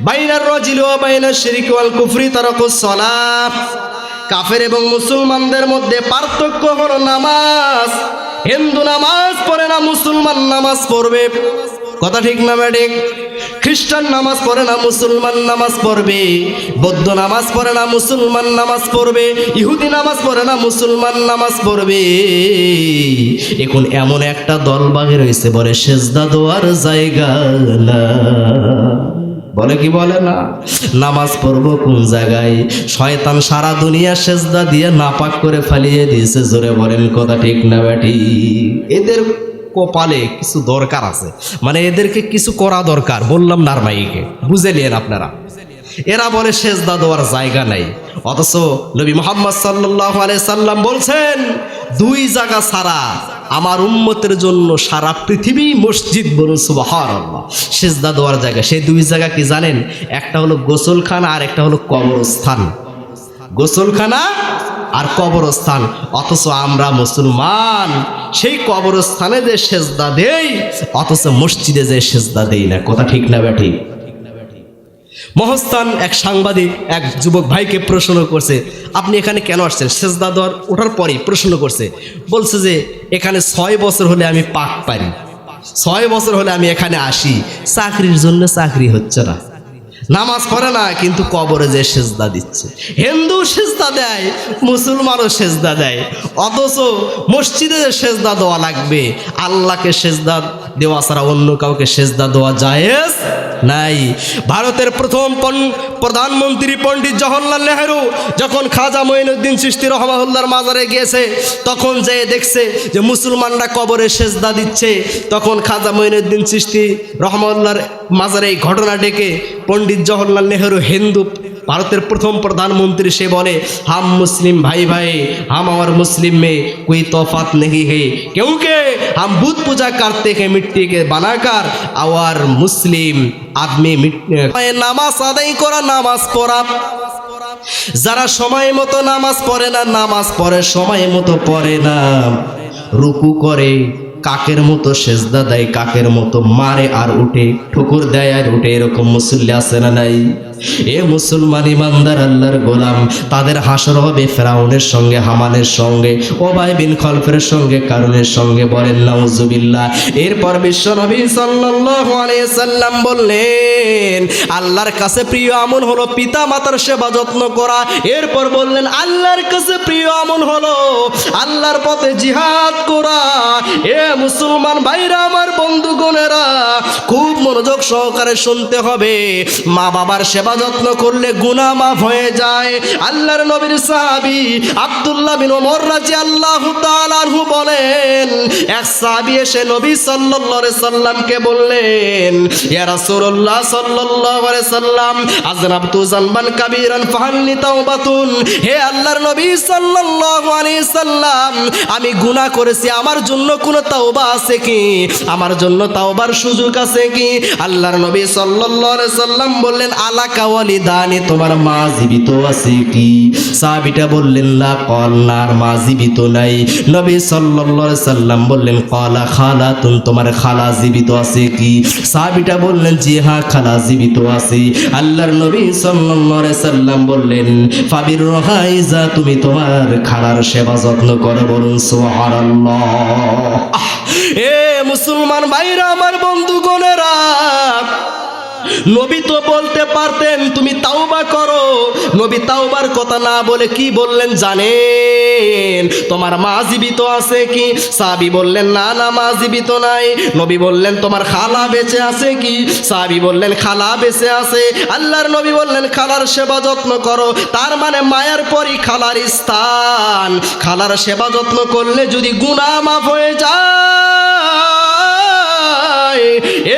[SPEAKER 1] বাইনার রাজিল ওয়া বাইনাশ শিরকি ওয়াল কুফরি তারাকুস সালাহ। কাফের এবং মুসলমানদের মধ্যে পার্থক্য হলো নামাজ। হিন্দু নামাজ পড়ে না, মুসলমান নামাজ পড়বে, কথা ঠিক না ব্যাটিক? খ্রিস্টান নামাজ পড়ে না, মুসলমান নামাজ পড়বে। বৌদ্ধ নামাজ পড়ে না, মুসলমান নামাজ পড়বে। ইহুদি নামাজ পড়ে না, মুসলমান নামাজ পড়বে। এখন এমন একটা দল বাহির হয়েছে, বলে সেজদা দেওয়ার জায়গা না। বলে কি বলে না? নামাজ পড়বো কোন জায়গায়? শয়তান সারা দুনিয়া সেজদা দিয়ে নাপাক করে ফালিয়ে দিয়েছে। জোরে বলেন কথা ঠিক না ব্যাটি? এদের কপালে কিছু দরকার আছে, মানে এদেরকে কিছু করা দরকার। বললাম নারমাইকে, বুঝে নিয়েন আপনারা। এরা বলে সেজদা দেওয়ার জায়গা নাই, অথচ নবী মুহাম্মদ সাল্লাল্লাহু আলাইহি সাল্লাম বলছেন, 2 জায়গা ছাড়া আমার উম্মতের জন্য সারা পৃথিবী মসজিদ, বলুন সুবহানাল্লাহ, সেজদা দেওয়ার জায়গা। সেই 2 জায়গা কি জানেন? একটা হলো গোসলখানা, আর একটা হলো কবরস্থান। গোসলখানা আর কবরস্থান। অথচ আমরা মুসলমান সেই কবরস্থানে যে সেজদা দেই, অথচ মসজিদে যে সেজদা দেই না। কথা ঠিক না ব্যাটি? মহস্থান এক সাংবাদিক এক যুবক ভাইকে প্রশ্ন করছে, আপনি এখানে কেন আসছেন? সেজদা দেওয়ার ওঠার পরেই প্রশ্ন করছে, বলছে যে এখানে 6 বছর হলে আমি পাক পারি, 6 বছর হলে আমি এখানে আসি, চাকরির জন্য চাকরি হচ্ছে না। নামাজ পড়ে না কিন্তু কবরে যে সেজদা দিচ্ছে। হিন্দু সেজদা দেয়, মুসলমানও সেজদা দেয়, অথচ মসজিদে যে সেজদা দেওয়া লাগবে, আল্লাহকে সেজদা দেওয়া ছাড়া অন্য কাউকে সেজদা দেওয়া জায়েজ নাই। ভারতের প্রথম প্রধানমন্ত্রী পণ্ডিত জওহরলাল নেহেরু যখন খাজা মঈনুদ্দিন চিশতি রহমাহুল্লাহর মাজারে গিয়েছে, তখন যে দেখছে যে মুসলমানরা কবরে সেজদা দিচ্ছে, তখন খাজা মঈনুদ্দিন চিশতি রহমাহুল্লাহর মাজারে এই ঘটনা ডেকে পণ্ডিত জওহরলাল নেহেরু, হিন্দু ভারতের প্রথম প্রধানমন্ত্রী, সে বলে হাম মুসলিম ভাই ভাই, হাম और मुस्लिम में कोई तौफात नहीं है, क्योंकि हम बुत पूजा करते हैं मिट्टी के बनाकर, और मुस्लिम आदमी নামাজ আদায় করা, নামাজ পড়া। যারা সময় মতো নামাজ পড়ে না, নামাজ পড়ে সময় মতো পড়ে না, রুকু করে কাকের মতো, সেজদা দেয় কাকের মতো, মারে আর উঠে, ঠুকুর দেয় আর উঠে, এরকম মুসল্লি আছে না নাই? এ মুসলমান ইমানদার আল্লাহর গোলাম, তাদের হাসর হবে ফেরাউনের সঙ্গে, হামানের সঙ্গে, ওবাই বিন খলফের সঙ্গে, কারণের সঙ্গে। বলেন নাউজুবিল্লাহ। এরপর বিশ্বনবী সাল্লাল্লাহু আলাইহি সাল্লাম বললেন আল্লাহর কাছে প্রিয় আমল হলো পিতা মাতার সেবা যত্ন করা। এরপর বললেন আল্লাহর কাছে প্রিয় আমল হলো আল্লাহর পথে জিহাদ করা। এ মুসলমান ভাইরা আমার, বন্ধুগণেরা, খুব মনোযোগ সহকারে শুনতে হবে। মা বাবার সেবা যত্ন করলে গুনাহ মাফ হয়ে যায়। আল্লাহর নবীর সাহাবী আব্দুল্লাহ বিন ওমর রাদিয়াল্লাহু তাআলা আনহু বলেন, এক সাহাবী এসে নবী সাল্লাল্লাহু আলাইহি সাল্লামকে বললেন, ইয়া রাসূলুল্লাহ সাল্লাল্লাহু আলাইহি সাল্লাম, আযনাবতু যানবান কাবীরান ফাহাল্লি তাওবাতুন। হে আল্লাহর নবী সাল্লাল্লাহু আলাইহি সাল্লাম, আমি গুনাহ করেছি, আমার জন্য কোনো তাওবা আছে কি? আমার জন্য তাওবার সুযোগ আছে কি? আল্লাহর নবী সাল্লাল্লাহু আলাইহি সাল্লাম বললেন, আলাকা ওয়ালিদানি, তোমার মা জীবিত আছে কি? সাহাবীটা বললেন লা, কলনার মা জীবিত নাই। নবী সাল্লাল্লাহু আলাইহি সাল্লাম বললেন, ক্বালা খালাতুন, তোমার খালা জীবিত আছে কি? সাহাবীটা বললেন, জি হ্যাঁ, খালা জীবিত আছে। আল্লাহর নবী সাল্লাল্লাহু আলাইহি সাল্লাম বললেন, ফাবিরহাইজা, তুমি তোমার খালার সেবা যত্ন করো। বলুন সুবহানাল্লাহ। এ মুসলমান ভাইরা আমার, বন্ধুগণেরা, নবী তো বলতে পারতেন তুমি তাওবা করো। নবী তাওবার কথা না বলে কি বললেন জানেন? তোমার মা জীবিত আছে কি? সাহাবী বললেন না না, মা জীবিত নাই। নবী বললেন তোমার খালা বেঁচে আছে কি? সাহাবী বললেন খালা বেঁচে আছে। আল্লাহর নবী বললেন খালার সেবা যত্ন করো। তার মানে মায়ের পরই খালার স্থান। খালার সেবা যত্ন করলে যদি গুনাহ মাফ হয়ে যায়।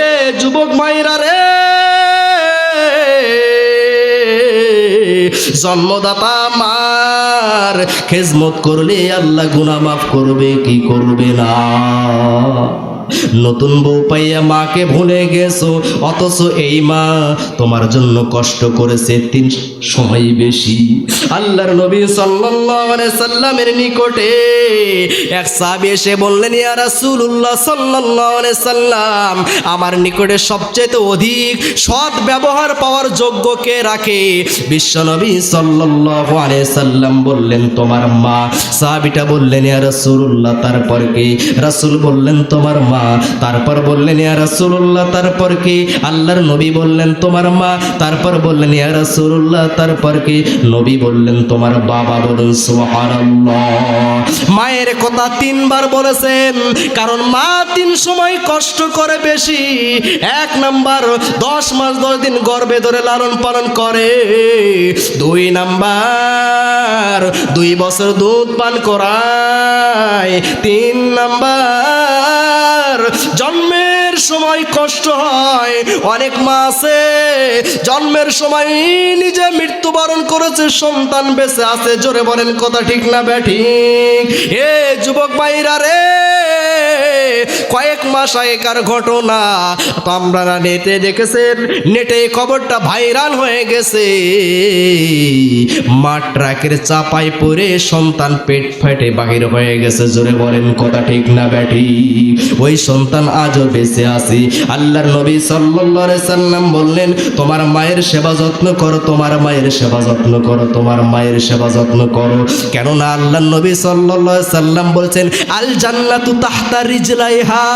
[SPEAKER 1] এ যুবক মায়েরা রে, জন্মদাতা মার খেজমত করলে আল্লাহ গুনাহ মাফ করবে কি করবে না? নতুন বউ পাইয়া মাকে ভুলে গেছো, অথচ এই মা তোমার জন্য কষ্ট করেছে 3 সময় বেশি। আল্লাহর নবী সাল্লাল্লাহু আলাইহি সাল্লামের নিকটে এক সাহাবী এসে বললেন, ইয়া রাসূলুল্লাহ সাল্লাল্লাহু আলাইহি সাল্লাম, আমার নিকটে সবচেয়ে অধিক সৎ ব্যবহার পাওয়ার যোগ্য কে রাখে? বিশ্বনবী সাল্লাল্লাহু আলাইহি সাল্লাম বললেন তোমার মা। সাহাবীটা বললেন, ইয়া রাসূলুল্লাহ, তারপর কি? রাসূল বললেন তোমার মা। তারপর বললেন, ইয়া রাসূলুল্লাহ, তারপর কি? আল্লাহর নবী বললেন তোমার মা। তারপর বললেন, ইয়া রাসূলুল্লাহ, তারপর কি? নবী বললেন তোমার বাবা। বলুন সুবহানাল্লাহ। মায়ের কথা 3 বার বলেছেন, কারণ মা 3 সময় কষ্ট করে বেশি। 1 নাম্বার 10 মাস 10 দিন গর্ভে ধরে লালন পালন করে। 2 নাম্বার 2 বছর দুধ পান করায়। 3 নাম্বার জন্মের সময় কষ্ট হয়। অনেক মা আছে জন্মের সময় নিজে মৃত্যুবরণ করেছে, সন্তান বেঁচে আছে। জোরে বলেন কথা ঠিক না ব্যাঠিক? এ যুবক ভাইরা রে, কয়েক মাস আগেকার ঘটনা তো আপনারা নেটে দেখেছেন। নেটে খবরটা ভাইরাল হয়ে গেছে। মা ট্রাকের চাপায় পড়ে সন্তান পেট ফেটে বাহির হয়ে গেছে। জোরে বলেন কথা ঠিক না ব্যাঠিক? ওই সন্তান আজও বেঁচে আছে। আল্লাহর নবী সাল্লাল্লাহু আলাইহি সাল্লাম বললেন তোমার মায়ের সেবা যত্ন করো, তোমার মায়ের সেবা যত্ন করো, তোমার মায়ের সেবা যত্ন করো। কেননা আল্লাহর নবী সাল্লাল্লাহু আলাইহি সাল্লাম বলছেন, আল জান্নাতু তাহতা রিজলাইহা,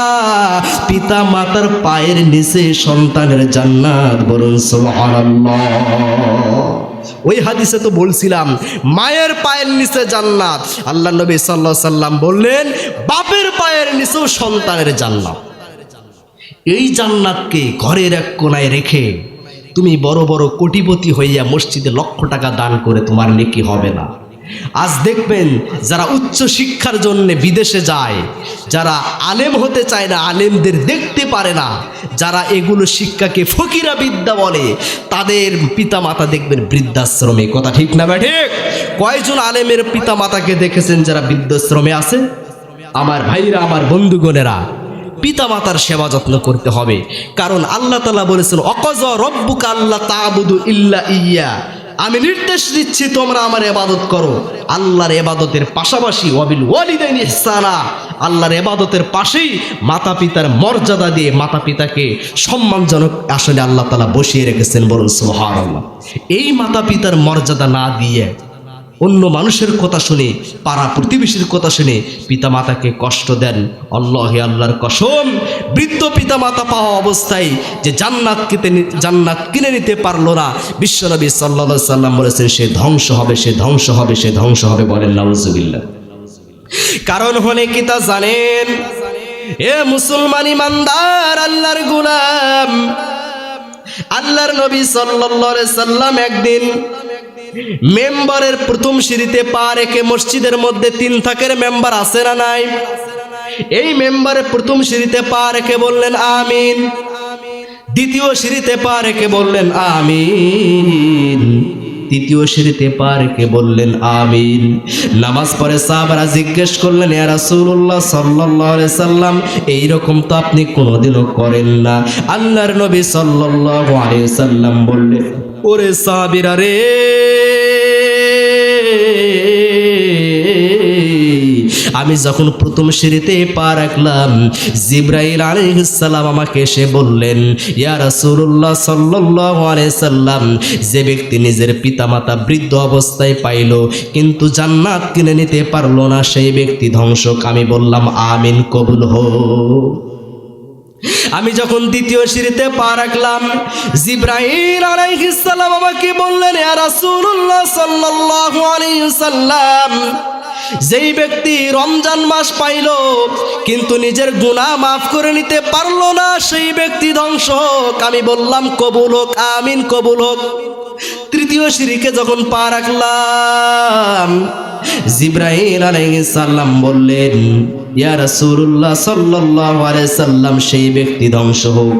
[SPEAKER 1] পিতা মাতার পায়ের নিচে সন্তানের জান্নাত। বলুন সুবহানাল্লাহ। ওই হাদিসে তো বলছিলাম মায়ের পায়ের নিচে জান্নাত, আল্লাহ নবী সাল্লাল্লাহু আলাইহি সাল্লাম বললেন বাপের পায়ের নিচেও সন্তানের জান্নাত। এই জান্নাতকে ঘরের এক কোণায় রেখে তুমি বড় বড় কোটিপতি হইয়া মসজিদে লক্ষ টাকা দান করে তোমার নেকি হবে না। আজ দেখবেন যারা উচ্চ শিক্ষার জন্য বিদেশে যায়, যারা আলেম হতে চায় না, আলেমদের দেখতে পারে না, যারা এগুলো শিক্ষাকে ফকিরা বিদ্যা বলে, তাদের পিতা মাতা দেখবেন বৃদ্ধাশ্রমে। কথা ঠিক না ঠিক? কয়জন আলেমের পিতা মাতাকে দেখেছেন যারা বৃদ্ধাশ্রমে আছে? আমার ভাইরা, আমার বন্ধুগণেরা, পিতা মাতার সেবা যত্ন করতে হবে। কারণ আল্লাহ তাআলা বলেছেন অকাযা রব্বুকা আল্লা তা'বুদু ইল্লা ইয়্যা, আমি নির্দেশ দিচ্ছি তোমরা আমার ইবাদত করো। আল্লাহর ইবাদতের পাশাপাশি ওয়াবিল ওয়ালিদাইনি ইহসানা, আল্লাহর ইবাদতের পাশেই মাতা পিতার মর্যাদা দিয়ে মাতা পিতাকে সম্মানজনক আসলে আল্লাহ তাআলা বসিয়ে রেখেছেন। বলুন সুবহানাল্লাহ। এই মাতা পিতার মর্যাদা না দিয়ে অন্য মানুষের কথা শুনে, পাড়া প্রতিবেশীর কথা শুনে পিতা মাতাকে কষ্ট দেন, আল্লাহর কসম, বৃদ্ধ পিতা মাতা পাওয়া অবস্থায় যে জান্নাত কিনে নিতে পারলো না, বিশ্বনবী সাল্লাল্লাহু আলাইহি সাল্লাম বলেছেন সে ধ্বংস হবে, সে ধ্বংস হবে, সে ধ্বংস হবে। বলেন নাউজুবিল্লাহ। কারণ হলে কি তা জানেন? এ মুসলমান ইমানদার, আল্লাহর গোলাম, আল্লাহর নবী সাল্লাল্লাহু আলাইহি সাল্লাম একদিন মেম্বারের প্রথম সিঁড়িতে পা রেখে, মসজিদের মধ্যে 3 থাকের মেম্বার আছে না নাই? এই মেম্বারের প্রথম সিঁড়িতে পা রেখে বললেন আমিন, দ্বিতীয় সিঁড়িতে পা রেখে বললেন আমিন, তৃতীয় সিঁড়িতে পা রেখে বললেন আমিন। নামাজ পড়ে সাহাবারা জিজ্ঞেস করলেন ইয়া রাসূলুল্লাহ সাল্লাল্লাহু আলাইহি সাল্লাম, এইরকম তো আপনি কোনোদিনও করেন না। আল্লাহর নবী সাল্লাল্লাহু আলাইহি সাল্লাম বললেন ওরে সাহাবীরা রে, আমি যখন প্রথম সিঁড়িতে পা রাখলাম, জিবরাইল আলাইহিস সালাম আমাকে এসে বললেন ইয়া রাসূলুল্লাহ সাল্লাল্লাহু আলাইহি সাল্লাম, যে ব্যক্তি নিজের পিতামাতা বৃদ্ধ অবস্থায় পাইল কিন্তু জান্নাত কিনে নিতে পারলো না, সেই ব্যক্তি ধ্বংসক। আমি বললাম আমিন, কবুল হোক। আমি যখন দ্বিতীয় সিঁড়িতে পা রাখলাম, জিবরাইল আলাইহিস সালাম আমাকে বললেন ইয়া রাসূলুল্লাহ সাল্লাল্লাহু আলাইহি সাল্লাম, যেই ব্যক্তি রমজান মাস পাইল কিন্তু নিজের গুনাহ মাফ করে নিতে পারলো না, সেই ব্যক্তি ধ্বংস হোক। আমি বললাম কবুল হোক, আমিন, কবুল হোক। তৃতীয় সিঁড়িকে যখন পা রাখলাম, জিবরাইল আলাইহিস সালাম বললেন ইয়া রাসূলুল্লাহ সাল্লাল্লাহু আলাইহি সাল্লাম, সেই ব্যক্তি ধ্বংস হোক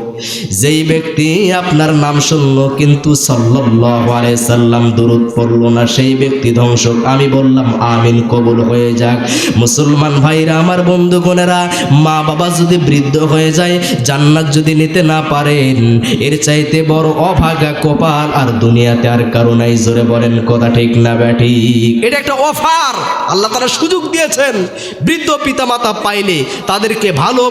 [SPEAKER 1] যেই ব্যক্তি আপনার নাম শুনলো কিন্তু সাল্লাল্লাহু আলাইহি সাল্লাম দরুদ পড়লো না, সেই ব্যক্তি ধ্বংস হোক। আমি বললাম আমিন, কবুল হয়ে যাক। মুসলমান ভাইরা, আমার বন্ধুগণেরা, মা বাবা যদি বৃদ্ধ হয়ে যায়, জান্নাত যদি নিতে না পারেন, এর চাইতে বড় অভাগা কপাল আর দুনিয়াতে আর কারো নাই। জোরে বলেন কথা ঠিক না ব্যাঠিক? এটা একটা অফার আল্লাহ তাআলা সুযোগ দিয়েছেন। বৃদ্ধ পিতামাতা পাইলে তাদেরকে ভালো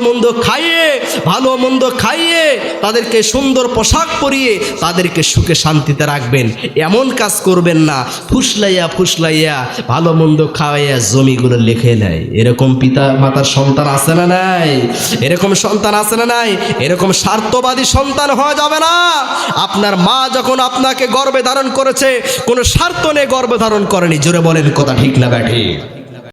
[SPEAKER 1] মন্দ খাইয়ে তাদেরকে সুন্দর পোশাক পরিয়ে তাদেরকে সুখে শান্তিতে রাখবেন। এমন কাজ করবেন না ফুসলাইয়া ভালো মন্দ খাওয়াইয়া জমিগুলো লিখে নেয়। এরকম পিতা মাতার সন্তান আছে না নাই? এরকম সন্তান আছে না নাই? এরকম স্বার্থবাদী সন্তান হওয়া যাবে না। আপনার মা যখন আপনাকে গর্ভে ধারণ করেছে, কোনো স্বার্থ নিয়ে গর্ভে ধারণ করেনি। জোরে বলেন কথা ঠিক না ব্যাঠিক?